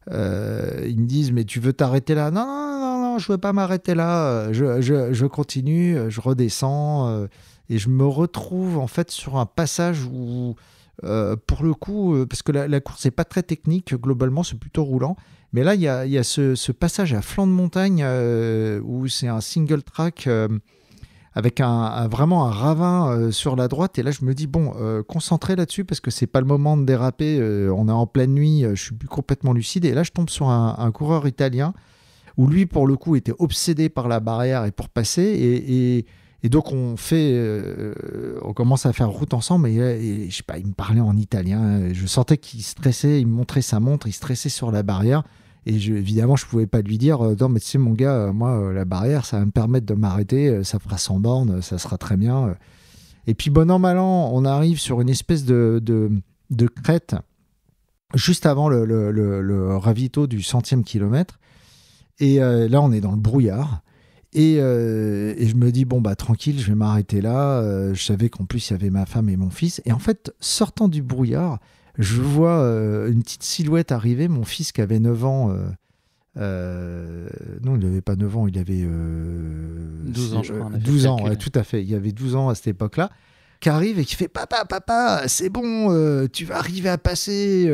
Ils me disent, mais tu veux t'arrêter là? Non, je veux pas m'arrêter là. Je continue, je redescends et je me retrouve en fait sur un passage où, pour le coup, parce que la course n'est pas très technique, globalement, c'est plutôt roulant. Mais là, il y a ce passage à flanc de montagne où c'est un single track avec vraiment un ravin sur la droite. Et là, je me dis, bon, concentré là-dessus parce que c'est pas le moment de déraper. On est en pleine nuit, je suis plus complètement lucide. Et là, je tombe sur un coureur italien où lui, pour le coup, était obsédé par la barrière et pour passer. Et donc, on commence à faire route ensemble. Et je sais pas, il me parlait en italien. Je sentais qu'il stressait, il me montrait sa montre, il stressait sur la barrière. Et évidemment, je ne pouvais pas lui dire non, mais tu sais, mon gars, moi, la barrière, ça va me permettre de m'arrêter, ça fera 100 bornes, ça sera très bien. Et puis, bon an, mal an, on arrive sur une espèce de crête juste avant le ravito du 100e kilomètre. Et là, on est dans le brouillard. Et je me dis, bon, bah tranquille, je vais m'arrêter là. Je savais qu'en plus, il y avait ma femme et mon fils. Et en fait, sortant du brouillard, je vois une petite silhouette arriver. Mon fils qui avait 9 ans. Non, il n'avait pas 9 ans, il avait 12 ans, je crois. 12 ans, ouais, tout à fait. Il y avait 12 ans à cette époque-là. Qui arrive et qui fait papa, c'est bon, tu vas arriver à passer.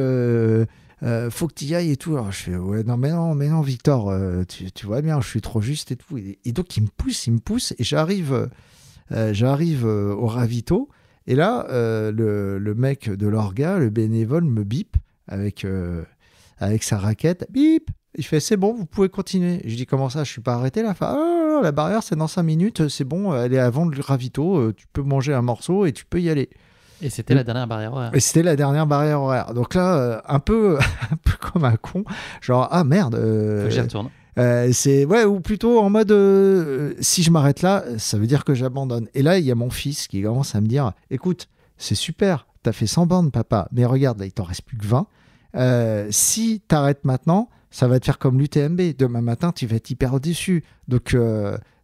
Faut que tu y ailles et tout. Alors je fais ouais, non, mais non, Victor, tu vois bien, je suis trop juste et tout. Et donc il me pousse et j'arrive au ravito. Et là, le mec de l'orga, le bénévole, me bip avec sa raquette. Bip! Il fait c'est bon, vous pouvez continuer. Je dis comment ça, je suis pas arrêté là. Enfin, oh, la barrière c'est dans 5 minutes, c'est bon, elle est avant le ravito, tu peux manger un morceau et tu peux y aller. Et c'était la dernière barrière horaire. Et c'était la dernière barrière horaire. Donc là, un peu comme un con, genre ah merde. Faut que j'y retourne. C'est ouais, ou plutôt en mode si je m'arrête là, ça veut dire que j'abandonne. Et là, il y a mon fils qui commence à me dire écoute, c'est super, t'as fait 100 bornes, papa, mais regarde, là, il t'en reste plus que 20. Si t'arrêtes maintenant, ça va te faire comme l'UTMB. Demain matin, tu vas être hyper déçu. Donc,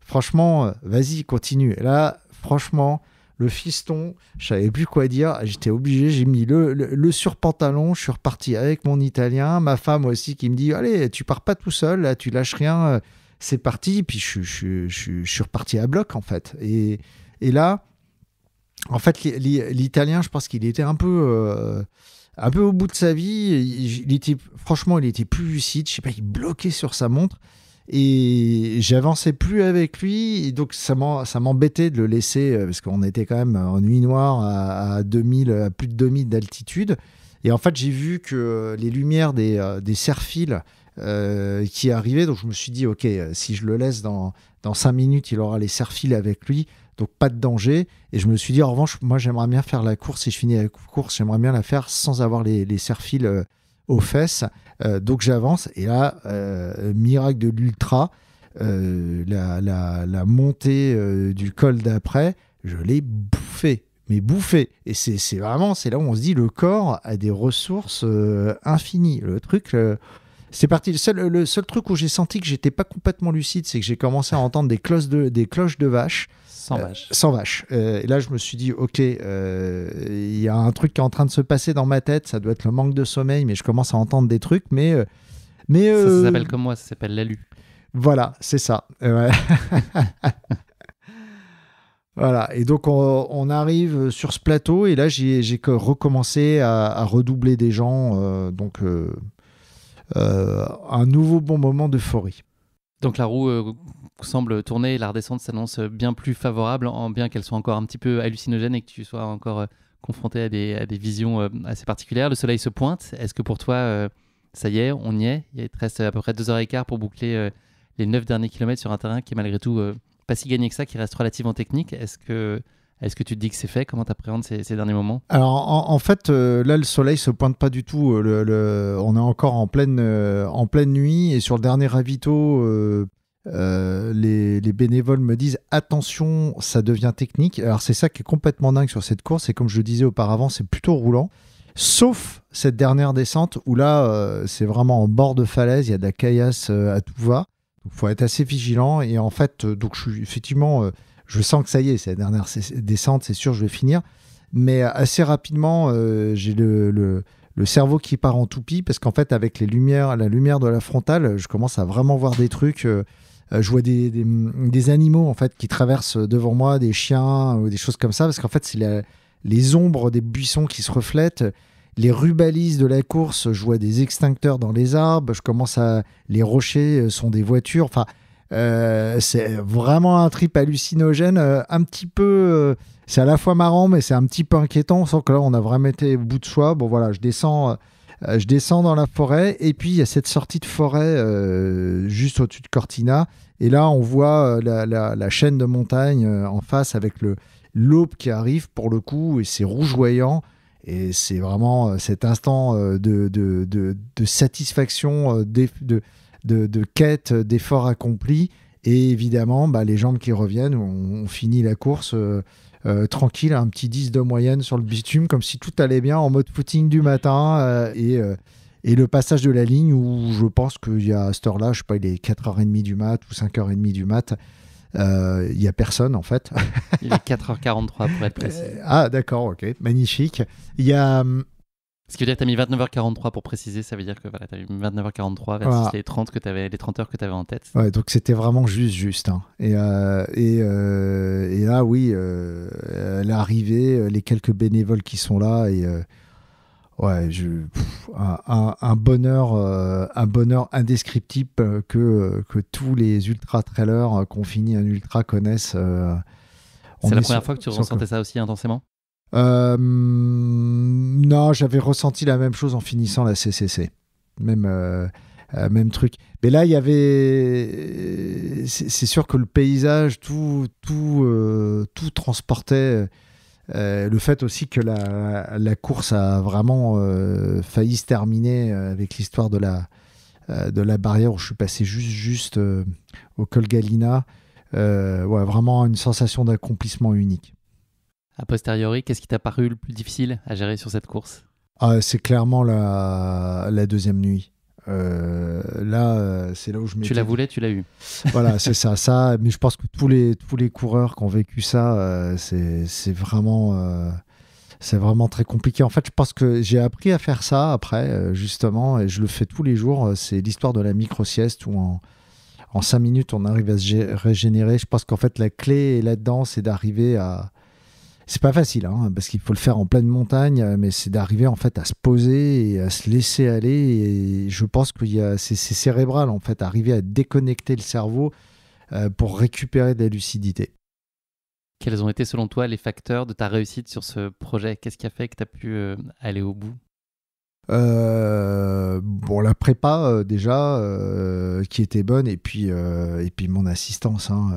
franchement, vas-y, continue. Et là, franchement, le fiston, je savais plus quoi dire. J'étais obligé, j'ai mis le surpantalon. Je suis reparti avec mon italien. Ma femme aussi qui me dit allez, tu pars pas tout seul, là, tu lâches rien. C'est parti. Puis, je suis reparti à bloc, en fait. Et là, en fait, l'italien, je pense qu'il était un peu au bout de sa vie. Il était plus lucide. Je sais pas, il bloquait sur sa montre et j'avançais plus avec lui. Et donc ça m'embêtait de le laisser parce qu'on était quand même en nuit noire à plus de 2000 d'altitude. Et en fait, j'ai vu que les lumières des serre-files qui arrivaient. Donc je me suis dit, ok, si je le laisse dans 5 minutes, il aura les serre-files avec lui. Donc pas de danger. Et je me suis dit, en revanche, moi j'aimerais bien faire la course. Si je finis la course, j'aimerais bien la faire sans avoir les serre-files aux fesses. Donc j'avance. Et là, miracle de l'ultra, la montée du col d'après, je l'ai bouffé. Mais bouffé. Et c'est là où on se dit, le corps a des ressources infinies. Le truc... c'est parti. Le seul truc où j'ai senti que j'étais pas complètement lucide, c'est que j'ai commencé à entendre des cloches de vaches. Sans vache. Et là, je me suis dit, ok, il y a un truc qui est en train de se passer dans ma tête. Ça doit être le manque de sommeil, mais je commence à entendre des trucs. Mais ça s'appelle comme moi, ça s'appelle l'alu. Voilà, c'est ça. Ouais. Voilà. Et donc, on arrive sur ce plateau. Et là, j'ai recommencé à redoubler des gens. Donc, un nouveau bon moment d'euphorie. Donc la roue semble tourner et la redescente s'annonce bien plus favorable, bien qu'elle soit encore un petit peu hallucinogène et que tu sois encore confronté à des visions assez particulières. Le soleil se pointe. Est-ce que pour toi, ça y est, on y est? Il te reste à peu près 2h15 pour boucler les 9 derniers kilomètres sur un terrain qui est malgré tout pas si gagné que ça, qui reste relativement technique. Est-ce que tu te dis que c'est fait? Comment tu appréhendes ces derniers moments? Alors en fait, là le soleil se pointe pas du tout. On est encore en pleine nuit et sur le dernier ravito, les bénévoles me disent attention, ça devient technique. Alors c'est ça qui est complètement dingue sur cette course. Et comme je le disais auparavant, c'est plutôt roulant. Sauf cette dernière descente où là, c'est vraiment en bord de falaise. Il y a de la caillasse à tout va. Il faut être assez vigilant. Et en fait, donc je suis effectivement... je sens que ça y est, c'est la dernière descente, c'est sûr, je vais finir. Mais assez rapidement, j'ai le cerveau qui part en toupie parce qu'en fait, avec la lumière de la frontale, je commence à vraiment voir des trucs. Je vois des animaux en fait qui traversent devant moi, des chiens ou des choses comme ça, parce qu'en fait, c'est les ombres des buissons qui se reflètent. Les rubalises de la course, je vois des extincteurs dans les arbres. Les rochers sont des voitures. Enfin. C'est vraiment un trip hallucinogène, un petit peu c'est à la fois marrant mais c'est un petit peu inquiétant. On sent que là on a vraiment été au bout de soi. Bon voilà, je descends dans la forêt et puis il y a cette sortie de forêt juste au-dessus de Cortina et là on voit la chaîne de montagne en face avec l'aube qui arrive pour le coup et c'est rougeoyant et c'est vraiment cet instant de satisfaction de quête, d'efforts accomplis et évidemment les jambes qui reviennent. On finit la course tranquille, un petit 10 de moyenne sur le bitume, comme si tout allait bien en mode footing du matin. Et le passage de la ligne où je pense qu'il y a à cette heure-là, je sais pas, il est 4h30 du mat ou 5h30 du mat. Il n'y a personne en fait. Il est 4h43 pour être précis. Ah d'accord, ok, magnifique. Il y a... Ce qui veut dire que tu as mis 29h43 pour préciser, ça veut dire que voilà, tu as mis 29h43 versus Voilà. les 30 heures que tu avais en tête. Ouais, donc c'était vraiment juste. Hein. Et là, oui, l'arrivée, les quelques bénévoles qui sont là, et ouais, un bonheur indescriptible que tous les ultra-trailers qui ont fini un ultra connaissent. C'est la première fois que tu ressentais ça aussi intensément ? Non, j'avais ressenti la même chose en finissant la CCC. Même truc. Mais là, il y avait... C'est sûr que le paysage, tout transportait... le fait aussi que la course a vraiment failli se terminer avec l'histoire de la barrière où je suis passé juste au col Galina. Ouais, vraiment une sensation d'accomplissement unique. A posteriori, qu'est-ce qui t'a paru le plus difficile à gérer sur cette course ? C'est clairement la deuxième nuit. Là, c'est là où je m'étais... Tu la voulais, tu l'as eu. Voilà, c'est ça. Mais je pense que tous les coureurs qui ont vécu ça, c'est vraiment très compliqué. En fait, je pense que j'ai appris à faire ça après, justement, et je le fais tous les jours. C'est l'histoire de la micro-sieste où en 5 minutes, on arrive à se régénérer. Je pense qu'en fait, la clé là-dedans, c'est d'arriver à... C'est pas facile, hein, parce qu'il faut le faire en pleine montagne, mais c'est d'arriver en fait à se poser et à se laisser aller. Et je pense que c'est cérébral en fait, arriver à déconnecter le cerveau pour récupérer de la lucidité. Quels ont été selon toi les facteurs de ta réussite sur ce projet ? Qu'est-ce qui a fait que tu as pu aller au bout ? Bon, la prépa déjà qui était bonne, et puis mon assistance, hein,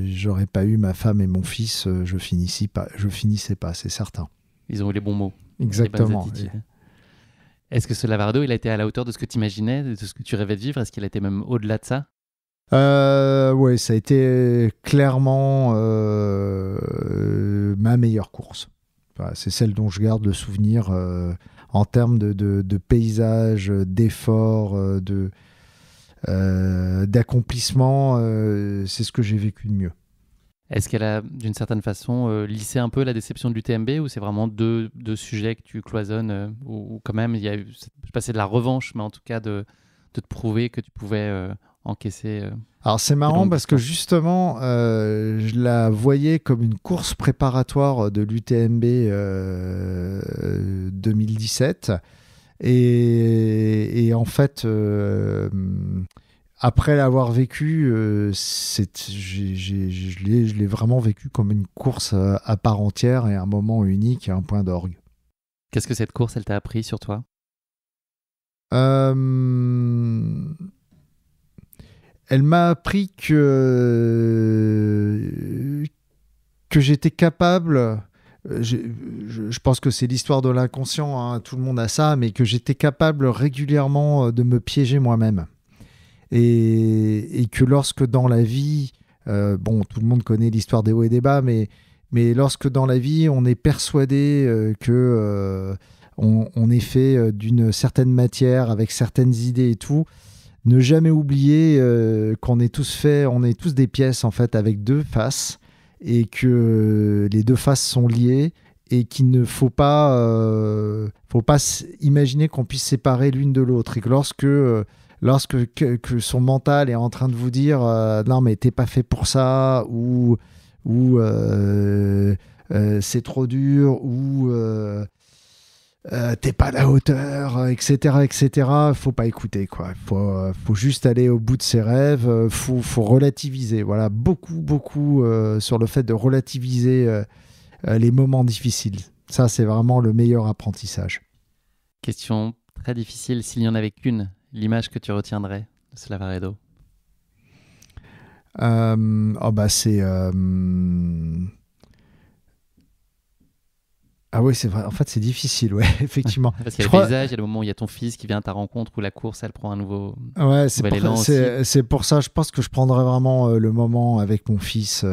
j'aurais pas eu ma femme et mon fils, je finissais pas, c'est certain. Ils ont eu les bons mots. Exactement. Est-ce que ce Lavaredo, il a été à la hauteur de ce que tu imaginais, de ce que tu rêvais de vivre ? Est-ce qu'il a été même au-delà de ça ? Ouais, ça a été clairement ma meilleure course. Enfin, c'est celle dont je garde le souvenir en termes de paysage, d'effort, d'accomplissement. C'est ce que j'ai vécu de mieux. Est-ce qu'elle a, d'une certaine façon, lissé un peu la déception de l'UTMB, ou c'est vraiment deux sujets que tu cloisonnes, ou quand même, il y a eu, je sais pas, c'est de la revanche, mais en tout cas de te prouver que tu pouvais encaisser. Alors c'est marrant parce que justement, je la voyais comme une course préparatoire de l'UTMB 2017. Et en fait, après l'avoir vécu, je l'ai vraiment vécu comme une course à part entière et un moment unique et un point d'orgue. Qu'est-ce que cette course, elle t'a appris sur toi ? Elle m'a appris que j'étais capable, je pense que c'est l'histoire de l'inconscient, hein, tout le monde a ça, mais que j'étais capable régulièrement de me piéger moi-même. Et que lorsque dans la vie, bon, tout le monde connaît l'histoire des hauts et des bas, mais lorsque dans la vie, on est persuadé que on est fait d'une certaine matière, avec certaines idées et tout, ne jamais oublier qu'on est tous des pièces en fait avec deux faces, et que les deux faces sont liées, et qu'il ne faut pas imaginer qu'on puisse séparer l'une de l'autre, et que lorsque que son mental est en train de vous dire non mais t'es pas fait pour ça, ou c'est trop dur, ou t'es pas à la hauteur, etc. Faut pas écouter, quoi. Faut juste aller au bout de ses rêves. Faut relativiser. Voilà, beaucoup sur le fait de relativiser les moments difficiles. Ça, c'est vraiment le meilleur apprentissage. Question très difficile. S'il n'y en avait qu'une, l'image que tu retiendrais de ce Lavaredo ? C'est... Ah oui, c'est vrai. En fait, c'est difficile, ouais, effectivement. Parce qu'il y a le paysage, il y a le moment où il y a ton fils qui vient à ta rencontre, où la course, elle prend un nouveau élan aussi. C'est pour ça, je pense que je prendrais vraiment le moment avec mon fils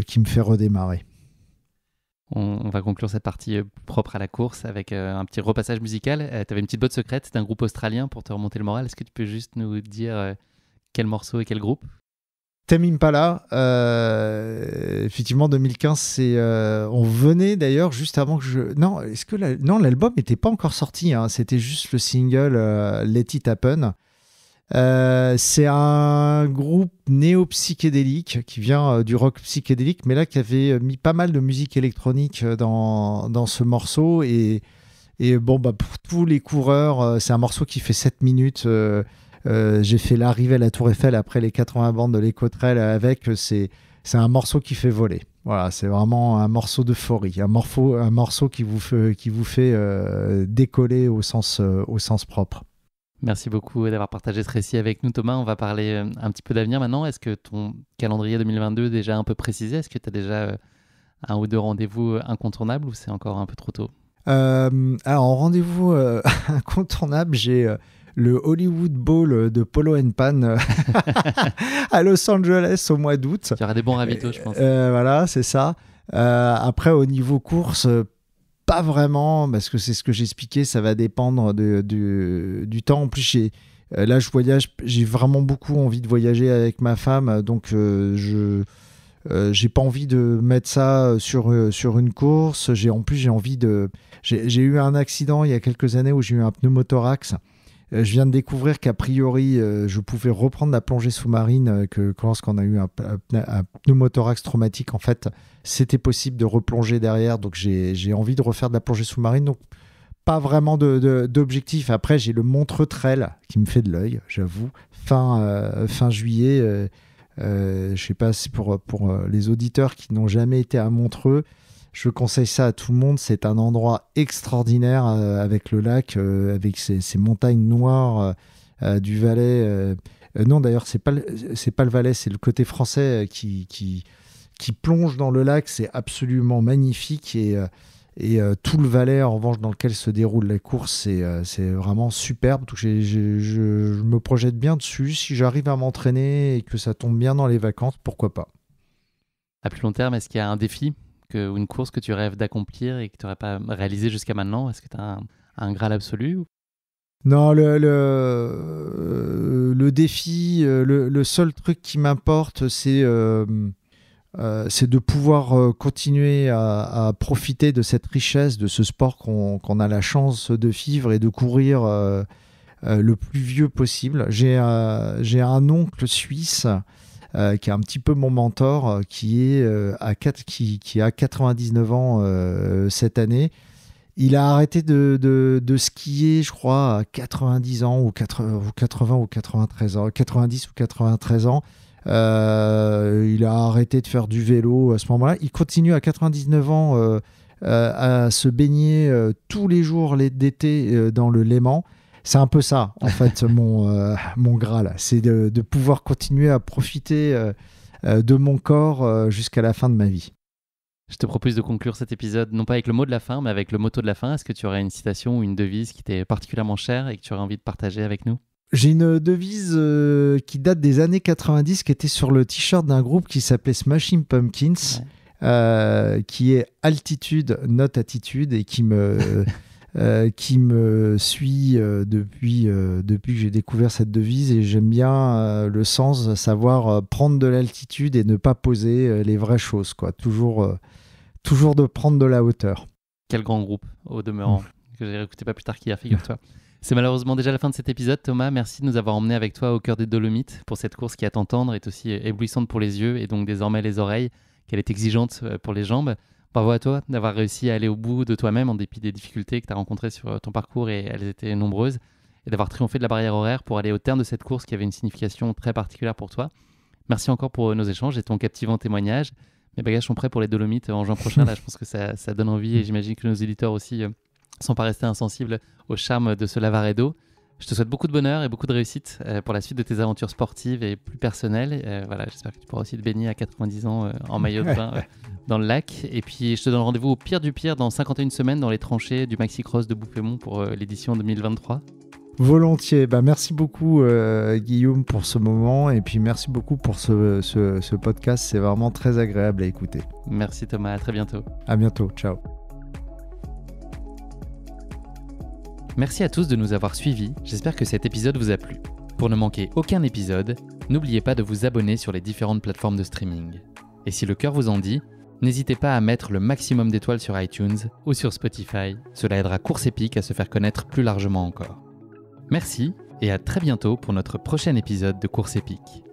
qui me fait redémarrer. On va conclure cette partie propre à la course avec un petit repassage musical. Tu avais une petite botte secrète d'un groupe australien pour te remonter le moral. Est-ce que tu peux juste nous dire quel morceau et quel groupe? Tame Impala, effectivement 2015, on venait d'ailleurs juste avant que Non, l'album n'était pas encore sorti, hein, c'était juste le single Let It Happen. C'est un groupe néo-psychédélique qui vient du rock psychédélique, mais là qui avait mis pas mal de musique électronique dans ce morceau. Et bon, pour tous les coureurs, c'est un morceau qui fait 7 minutes. J'ai fait l'arrivée à la Tour Eiffel après les 80 bandes de l'Écotrel avec. C'est un morceau qui fait voler. Voilà, c'est vraiment un morceau d'euphorie, un morceau qui vous fait décoller au sens propre. Merci beaucoup d'avoir partagé ce récit avec nous, Thomas. On va parler un petit peu d'avenir maintenant. Est-ce que ton calendrier 2022 est déjà un peu précisé? Est-ce que tu as déjà un ou deux rendez-vous incontournables ou c'est encore un peu trop tôt? Alors, en rendez-vous incontournable, j'ai le Hollywood Bowl de Polo & Pan à Los Angeles au mois d'août. Tu auras des bons ravitaux, je pense. Voilà, c'est ça. Après, au niveau course, pas vraiment, parce que c'est ce que j'expliquais, ça va dépendre du temps. En plus, là, je voyage, j'ai vraiment beaucoup envie de voyager avec ma femme, donc j'ai pas envie de mettre ça sur une course. J'ai eu un accident il y a quelques années où j'ai eu un pneumothorax. Je viens de découvrir qu'a priori, je pouvais reprendre la plongée sous-marine, que lorsqu'on a eu un pneumothorax traumatique, en fait, c'était possible de replonger derrière. Donc, j'ai envie de refaire de la plongée sous-marine. Donc, pas vraiment d'objectif. Après, j'ai le Montreux Trail qui me fait de l'œil, j'avoue. Fin juillet, je sais pas si pour les auditeurs qui n'ont jamais été à Montreux, je conseille ça à tout le monde. C'est un endroit extraordinaire avec le lac, avec ces montagnes noires du Valais. Non, d'ailleurs, c'est pas le Valais, c'est le côté français qui plonge dans le lac. C'est absolument magnifique. Et tout le Valais, en revanche, dans lequel se déroule la course, c'est vraiment superbe. Donc, je me projette bien dessus. Si j'arrive à m'entraîner et que ça tombe bien dans les vacances, pourquoi pas. À plus long terme, est-ce qu'il y a un défi ou une course que tu rêves d'accomplir et que tu n'aurais pas réalisé jusqu'à maintenant? Est-ce que tu as un Graal absolu? Non, le défi, le seul truc qui m'importe, c'est de pouvoir continuer à profiter de cette richesse, de ce sport qu'on a la chance de vivre et de courir le plus vieux possible. J'ai un oncle suisse qui est un petit peu mon mentor, qui a 99 ans cette année. Il a arrêté de skier, je crois, à 90 ans ou 80 ou 93 ans, 90 ou 93 ans. Il a arrêté de faire du vélo à ce moment-là. Il continue à 99 ans à se baigner tous les jours d'été dans le Léman. C'est un peu ça, en fait, mon Graal. C'est de pouvoir continuer à profiter de mon corps jusqu'à la fin de ma vie. Je te propose de conclure cet épisode, non pas avec le mot de la fin, mais avec le motto de la fin. Est-ce que tu aurais une citation ou une devise qui t'est particulièrement chère et que tu aurais envie de partager avec nous? J'ai une devise qui date des années 90, qui était sur le t-shirt d'un groupe qui s'appelait Smashing Pumpkins, qui est altitude, not attitude, et qui me suit depuis que j'ai découvert cette devise. Et j'aime bien le sens, savoir prendre de l'altitude et ne pas poser les vraies choses, quoi. Toujours de prendre de la hauteur. Quel grand groupe, au demeurant, que j'ai réécouté pas plus tard qu'hier, figure-toi. C'est malheureusement déjà la fin de cet épisode. Thomas, merci de nous avoir emmenés avec toi au cœur des Dolomites pour cette course qui, à t'entendre, est aussi éblouissante pour les yeux et donc désormais les oreilles, qu'elle est exigeante pour les jambes. Bravo à toi d'avoir réussi à aller au bout de toi-même en dépit des difficultés que tu as rencontrées sur ton parcours, et elles étaient nombreuses, et d'avoir triomphé de la barrière horaire pour aller au terme de cette course qui avait une signification très particulière pour toi. Merci encore pour nos échanges et ton captivant témoignage. Mes bagages sont prêts pour les Dolomites en juin prochain. Là, je pense que ça donne envie, et j'imagine que nos éditeurs aussi sont pas restés insensibles au charme de ce Lavaredo. Je te souhaite beaucoup de bonheur et beaucoup de réussite pour la suite de tes aventures sportives et plus personnelles. Voilà, j'espère que tu pourras aussi te baigner à 90 ans en maillot de bain dans le lac. Et puis, je te donne rendez-vous au pire du pire dans 51 semaines dans les tranchées du Maxi Cross de Bouffémont pour l'édition 2023. Volontiers. Merci beaucoup Guillaume pour ce moment et puis merci beaucoup pour ce podcast. C'est vraiment très agréable à écouter. Merci Thomas, à très bientôt. À bientôt, ciao. Merci à tous de nous avoir suivis, j'espère que cet épisode vous a plu. Pour ne manquer aucun épisode, n'oubliez pas de vous abonner sur les différentes plateformes de streaming. Et si le cœur vous en dit, n'hésitez pas à mettre le maximum d'étoiles sur iTunes ou sur Spotify, cela aidera Course Épique à se faire connaître plus largement encore. Merci et à très bientôt pour notre prochain épisode de Course Épique.